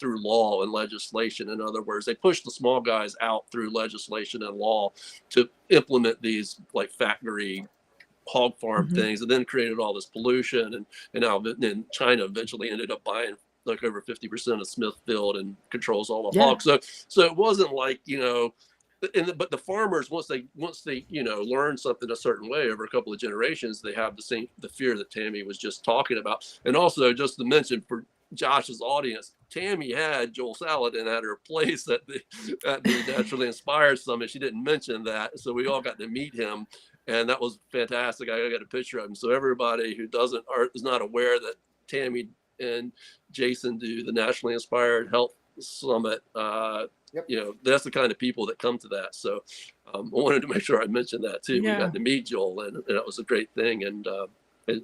law and legislation. In other words, they pushed the small guys out through legislation and law to implement these like factory hog farm things, and then created all this pollution, and now then China eventually ended up buying like over 50% of Smithfield and controls all the hogs. So it wasn't like, but the farmers, once they learn something a certain way over a couple of generations, they have the fear that Tammy was just talking about. And also, just to mention for Josh's audience, Tammy had Joel Salatin at her place at the Naturally Inspired Summit. She didn't mention that, so we all got to meet him. And that was fantastic. I got a picture of him. So everybody who is not aware that Tammy and Jason do the Nationally Inspired Health Summit, that's the kind of people that come to that. So I wanted to make sure I mentioned that too. Yeah. We got to meet Joel, and that was a great thing, and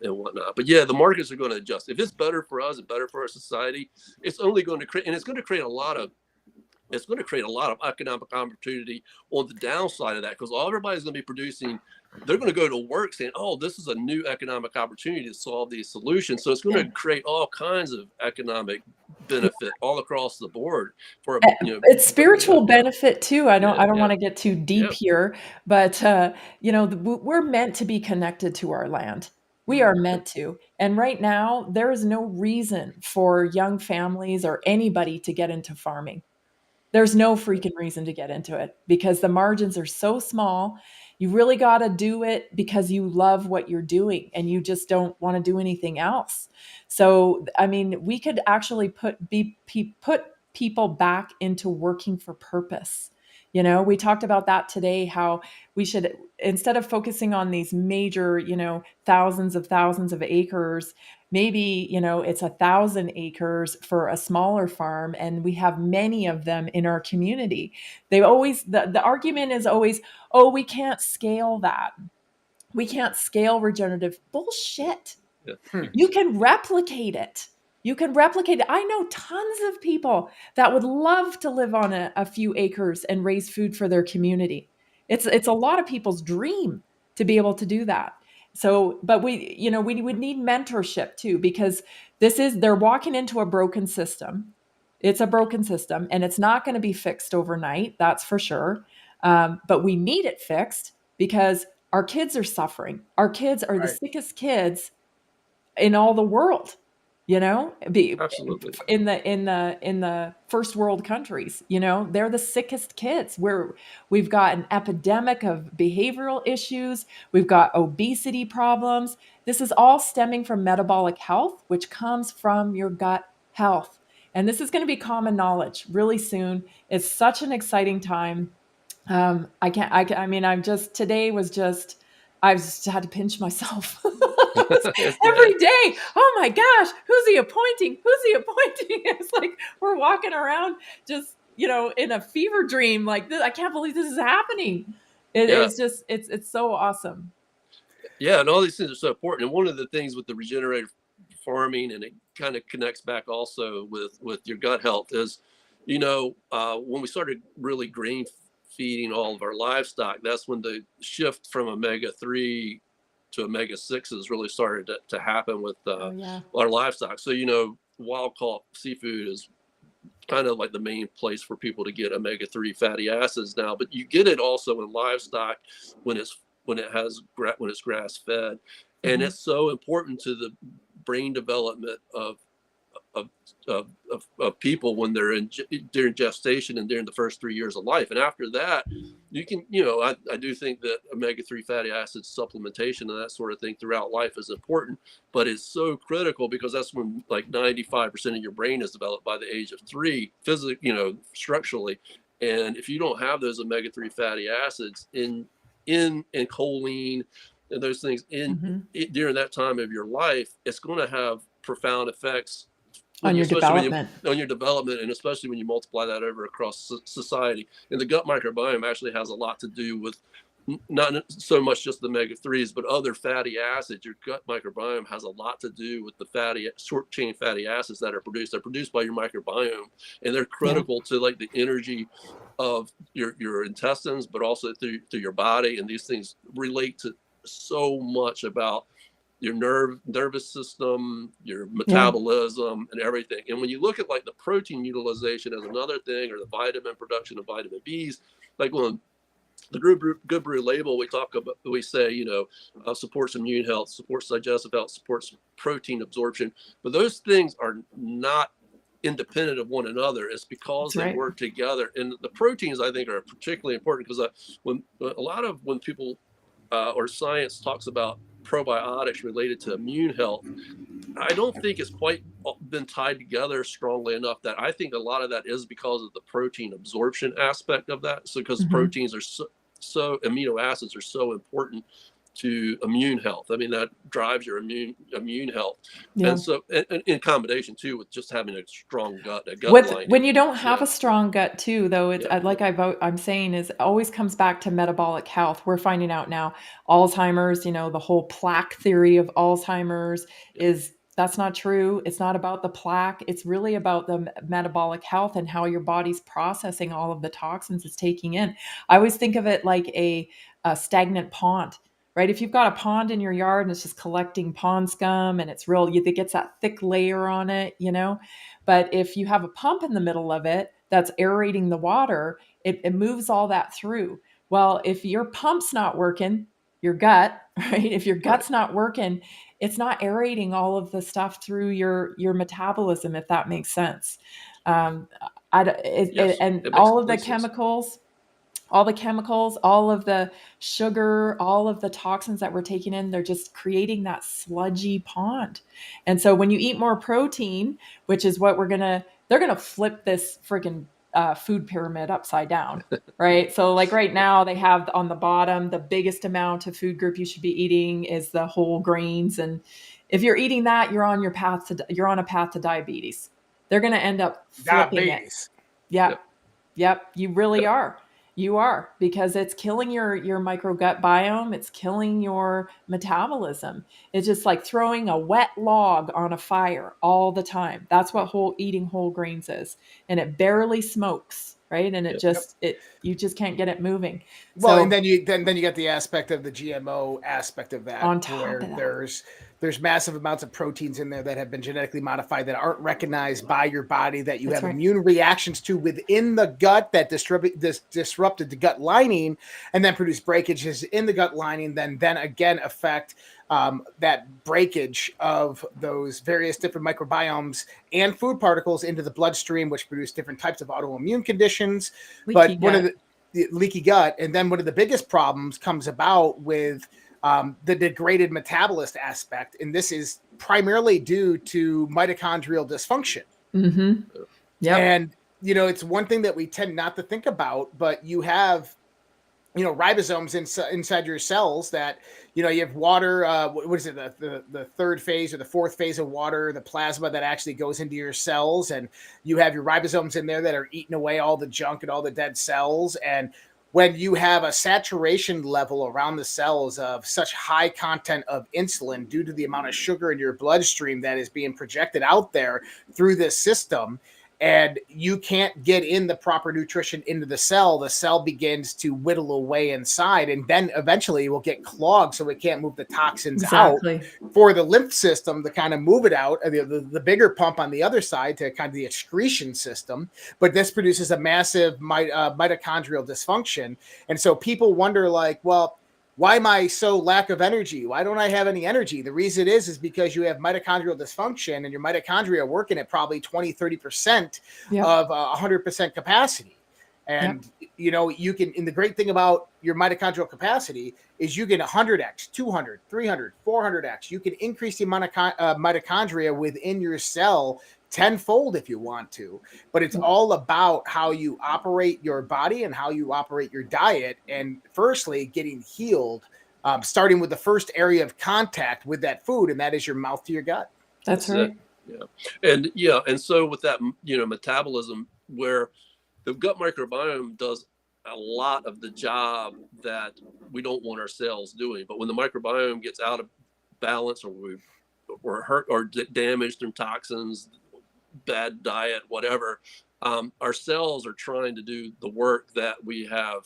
whatnot. But yeah, the markets are going to adjust. If it's better for us and better for our society, it's only going to create, and it's going to create a lot of economic opportunity on the downside of that, because everybody's going to be producing. They're going to go to work saying, oh, this is a new economic opportunity to solve these solutions. So it's going to create all kinds of economic benefit all across the board. It's spiritual benefit too. I don't want to get too deep here, but we're meant to be connected to our land. We are meant to. And right now, there is no reason for young families or anybody to get into farming. There's no freaking reason to get into it because the margins are so small. You really got to do it because you love what you're doing and you just don't want to do anything else. So, I mean, we could actually put people back into working for purpose. We talked about that today, how we should, instead of focusing on these major, thousands of acres, maybe, it's 1,000 acres for a smaller farm, and we have many of them in our community. The argument is always, oh, we can't scale that. We can't scale regenerative. Bullshit. You can replicate it. You can replicate it. I know tons of people that would love to live on a few acres and raise food for their community. It's a lot of people's dream to be able to do that. So, but we would need mentorship too, because they're walking into a broken system. It's a broken system, and it's not going to be fixed overnight. That's for sure. But we need it fixed because our kids are suffering. Our kids are the sickest kids in all the world, Absolutely. in the first world countries, they're the sickest kids. We've got an epidemic of behavioral issues. We've got obesity problems. This is all stemming from metabolic health, which comes from your gut health. And this is going to be common knowledge really soon. It's such an exciting time. I just had to pinch myself every day. Oh my gosh, who's he appointing? It's like we're walking around just, in a fever dream like this. I can't believe this is happening. It's just, it's so awesome. Yeah, and all these things are so important. And one of the things with the regenerative farming, and it kind of connects back also with your gut health, is, when we started really grain feeding all of our livestock, that's when the shift from omega-3 to omega-6s really started to happen with our livestock. So, wild caught seafood is kind of like the main place for people to get omega-3 fatty acids now, but you get it also in livestock when it's grass fed. And it's so important to the brain development of people when they're during gestation and during the first 3 years of life. And after that, you can, I do think that omega-3 fatty acids supplementation and that sort of thing throughout life is important, but it's so critical because that's when like 95% of your brain is developed by the age of 3, physically, structurally. And if you don't have those omega-3 fatty acids in choline and those things during that time of your life, it's going to have profound effects on your development. And especially when you multiply that over across society. And the gut microbiome actually has a lot to do with not so much just the omega-3s, but other fatty acids. Your gut microbiome has a lot to do with the short chain fatty acids that are produced. They're produced by your microbiome, and they're critical to like the energy of your intestines, but also through your body. And these things relate to so much about your nervous system, your metabolism, and everything. And when you look at like the protein utilization as another thing, or the vitamin production of vitamin Bs, like when the GoodBru label, we say, supports immune health, supports digestive health, supports protein absorption, but those things are not independent of one another. It's because they work together. And the proteins, I think, are particularly important because when people or science talks about probiotics related to immune health, I don't think it's quite been tied together strongly enough. That I think a lot of that is because of the protein absorption aspect of that. So because proteins are so amino acids are so important to immune health. I mean, that drives your immune health. And so in combination too with just having a strong gut lining. When you don't have a strong gut too, though, it's I'm saying is always comes back to metabolic health. We're finding out now Alzheimer's, the whole plaque theory of Alzheimer's that's not true. It's not about the plaque. It's really about the metabolic health and how your body's processing all of the toxins it's taking in. I always think of it like a stagnant pond. Right? If you've got a pond in your yard and it's just collecting pond scum and it gets that thick layer on it, but if you have a pump in the middle of it that's aerating the water, it moves all that through. Well, if your pump's not working, your gut, right? If your gut's not working, it's not aerating all of the stuff through your metabolism, if that makes sense. And all of the chemicals, all of the sugar, all of the toxins that we're taking in, they're just creating that sludgy pond. And so when you eat more protein, which is what they're going to flip this freaking food pyramid upside down, right? So like right now they have on the bottom, the biggest amount of food group you should be eating is the whole grains. And if you're eating that, you're on a path to diabetes. They're going to end up flipping Diabetes. it. Yep. You really are. You are, because it's killing your microgut biome. It's killing your metabolism. It's just like throwing a wet log on a fire all the time. That's what eating whole grains is. And it barely smokes, right? And you just can't get it moving. Well, So, and then you get the aspect of the GMO aspect of that, on top where of that. there's massive amounts of proteins in there that have been genetically modified that aren't recognized by your body, that you That's have right. immune reactions to within the gut that disrupted the gut lining and then produce breakages in the gut lining, then again affect that breakage of those various different microbiomes and food particles into the bloodstream, which produce different types of autoimmune conditions. Leaky One of gut. the leaky gut, and then one of the biggest problems comes about with the degraded metabolist aspect, and this is primarily due to mitochondrial dysfunction. Mm-hmm. Yep. And it's one thing that we tend not to think about, but you have ribosomes inside your cells that you have water. What is it? The third phase or the fourth phase of water, the plasma that actually goes into your cells, and you have your ribosomes in there that are eating away all the junk and all the dead cells. And when you have a saturation level around the cells of such high content of insulin due to the amount of sugar in your bloodstream that is being projected out there through this system, and you can't get in the proper nutrition into the cell begins to whittle away inside, and then eventually it will get clogged so it can't move the toxins out for the lymph system to kind of move it out, the bigger pump on the other side to kind of the excretion system. But this produces a massive mitochondrial dysfunction. And so people wonder, like, well, why am I so lack of energy? Why don't I have any energy? The reason is because you have mitochondrial dysfunction and your mitochondria are working at probably 20, 30% of 100% capacity. And, you can, and the great thing about your mitochondrial capacity is you get 100x, 200, 300, 400x. You can increase the amount of mitochondria within your cell tenfold if you want to, but it's all about how you operate your body and how you operate your diet. And firstly, getting healed, starting with the first area of contact with that food, and that is your mouth to your gut. That's right. And so with that, metabolism, where the gut microbiome does a lot of the job that we don't want our cells doing. But when the microbiome gets out of balance, or we're hurt or damaged from toxins, bad diet, whatever, our cells are trying to do the work that we have,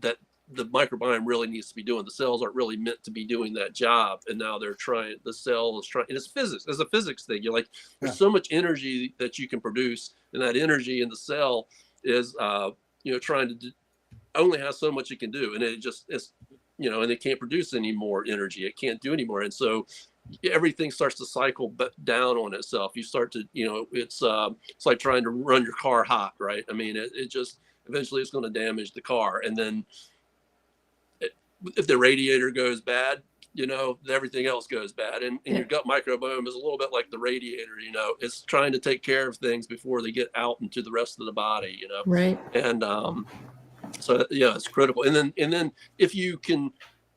that the microbiome really needs to be doing. The cells aren't really meant to be doing that job, and now the cell is trying. And it's physics. It's a physics thing. You're like, there's so much energy that you can produce, and that energy in the cell is trying to only has so much it can do, and it's and it can't produce any more energy. It can't do anymore, and so everything starts to cycle down on itself. You start to, it's like trying to run your car hot, right? I mean, it just eventually it's going to damage the car, and then if the radiator goes bad, everything else goes bad. And your gut microbiome is a little bit like the radiator, it's trying to take care of things before they get out into the rest of the body, Right. And so it's critical. And then if you can,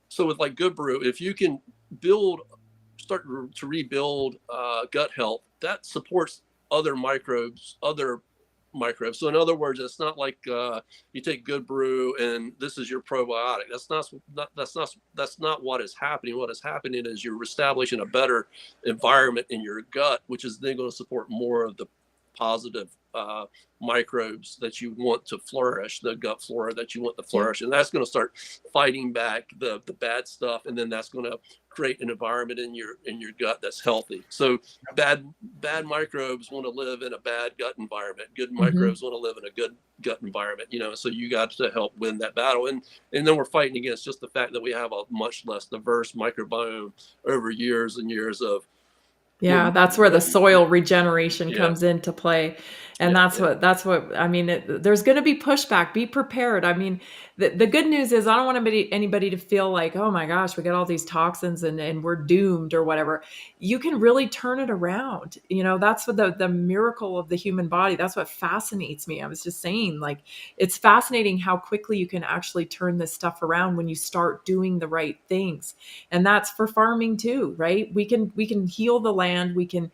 so with like GoodBru, if you can start to rebuild gut health, that supports other microbes. So in other words, it's not like you take GoodBru and this is your probiotic. That's not what is happening. What is happening is you're establishing a better environment in your gut, which is then going to support more of the positive microbes that you want to flourish, the gut flora that you want to flourish, and that's going to start fighting back the bad stuff, and then that's going to create an environment in your gut that's healthy. So bad microbes want to live in a bad gut environment. Good microbes want to live in a good gut environment. So you got to help win that battle, and then we're fighting against just the fact that we have a much less diverse microbiome over years and years of. Yeah, that's where the soil regeneration comes into play. And that's what I mean. There's going to be pushback. Be prepared. I mean, the good news is I don't want anybody to feel like, oh my gosh, we got all these toxins and we're doomed or whatever. You can really turn it around. You know, that's what the miracle of the human body. That's what fascinates me. I was just saying, like, it's fascinating how quickly you can actually turn this stuff around when you start doing the right things. And that's for farming too, right? We can heal the land. We can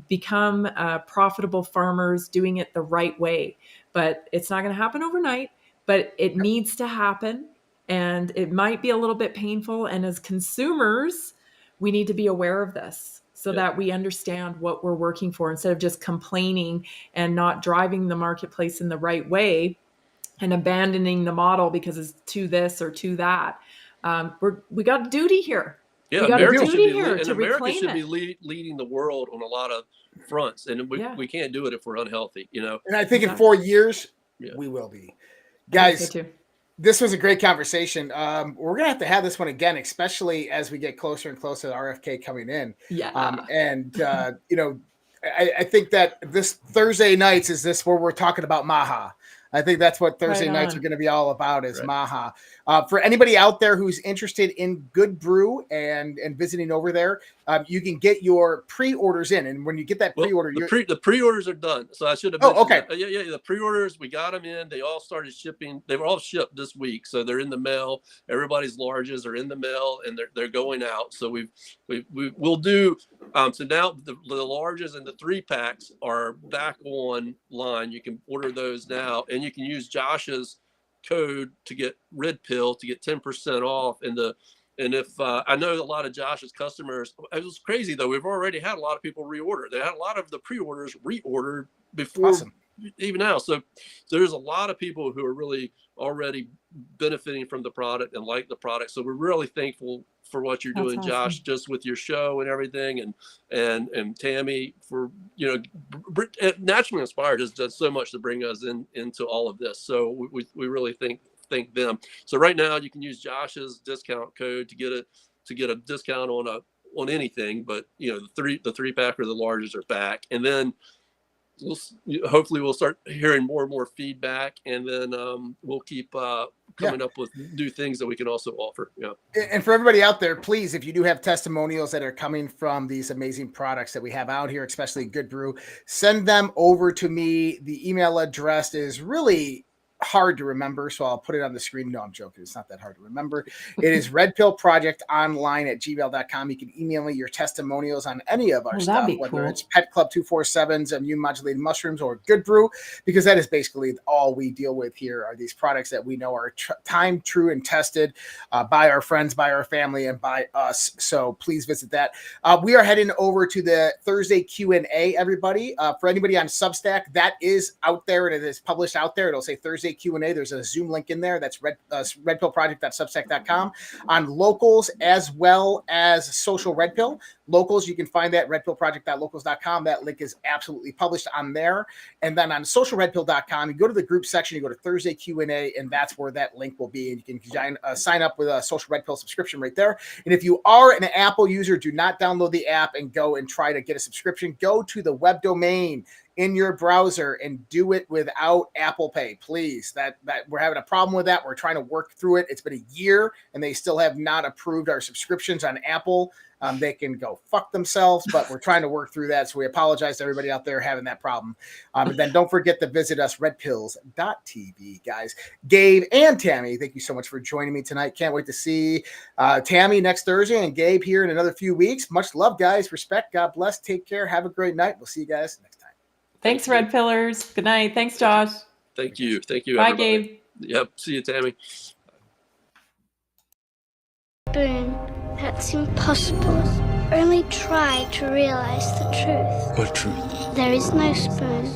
become profitable farmers doing it the right way, but it's not going to happen overnight, but it needs to happen. And it might be a little bit painful. And as consumers, we need to be aware of this so that we understand what we're working for instead of just complaining and not driving the marketplace in the right way and abandoning the model because it's to this or to that. We got a duty here. Yeah, America should be leading the world on a lot of fronts, and we can't do it if we're unhealthy, you know. And I think in 4 years we will be. Guys, this was a great conversation. We're gonna have to have this one again, especially as we get closer and closer to RFK coming in. You know, I think that this Thursday nights is this where we're talking about Maha. I think that's what Thursday nights are going to be all about is Maha. For anybody out there who's interested in GoodBru and visiting over there, you can get your pre-orders in. And when you get that pre-order, the pre-orders are done. So I should have mentioned that. Yeah. The pre-orders, we got them in. They all started shipping. They were all shipped this week. So they're in the mail. Everybody's larges are in the mail and they're going out. So we'll do. So now the larges and the 3-packs are back online. You can order those now, and you can use Josh's code to get Red Pill to get 10% off. And if I know a lot of Josh's customers, it was crazy though. We've already had a lot of people reorder. They had a lot of the pre-orders reordered before even now. So there's a lot of people who are really already benefiting from the product and like the product. So we're really thankful for what you're doing, Josh, just with your show and everything, and Tammy for, you know, Naturally Inspired has done so much to bring us into all of this. So we really thank them. So right now you can use Josh's discount code to get a discount on anything, but you know, the 3-pack or the larges are back, and then hopefully we'll start hearing more and more feedback, and then we'll keep coming up with new things that we can also offer. Yeah. And for everybody out there, please, if you do have testimonials that are coming from these amazing products that we have out here, especially GoodBru, send them over to me. The email address is really hard to remember, so I'll put it on the screen. No, I'm joking. It's not that hard to remember. It is redpillprojectonline@gmail.com. You can email me your testimonials on any of our stuff, whether it's Pet Club 247's immune modulating mushrooms or GoodBru, because that is basically all we deal with here are these products that we know are time, true, and tested by our friends, by our family, and by us. So please visit that. We are heading over to the Thursday Q&A, everybody. For anybody on Substack, that is out there and it is published out there. It'll say Thursday Q&A. There's a Zoom link in there. That's redpillproject.substack.com on locals as well as social Red Pill. Locals, you can find that redpillproject.locals.com. That link is absolutely published on there. And then on socialredpill.com, you go to the group section, you go to Thursday Q&A, and that's where that link will be. And you can sign up with a Social Red Pill subscription right there. And if you are an Apple user, do not download the app and go and try to get a subscription. Go to the web domain in your browser and do it without Apple Pay, please. That we're having a problem with that. We're trying to work through it. It's been a year and they still have not approved our subscriptions on Apple. They can go fuck themselves, but we're trying to work through that. So we apologize to everybody out there having that problem. And then don't forget to visit us, redpills.tv, guys. Gabe and Tammy, thank you so much for joining me tonight. Can't wait to see Tammy next Thursday and Gabe here in another few weeks. Much love, guys. Respect. God bless. Take care. Have a great night. We'll see you guys next time. Thanks, Red Pillars. Good night. Thanks, Josh. Thank you. Thank you. Bye, everybody. Gabe. Yep. See you, Tammy. Spoon. That's impossible. Only try to realize the truth. What truth? There is no spoon.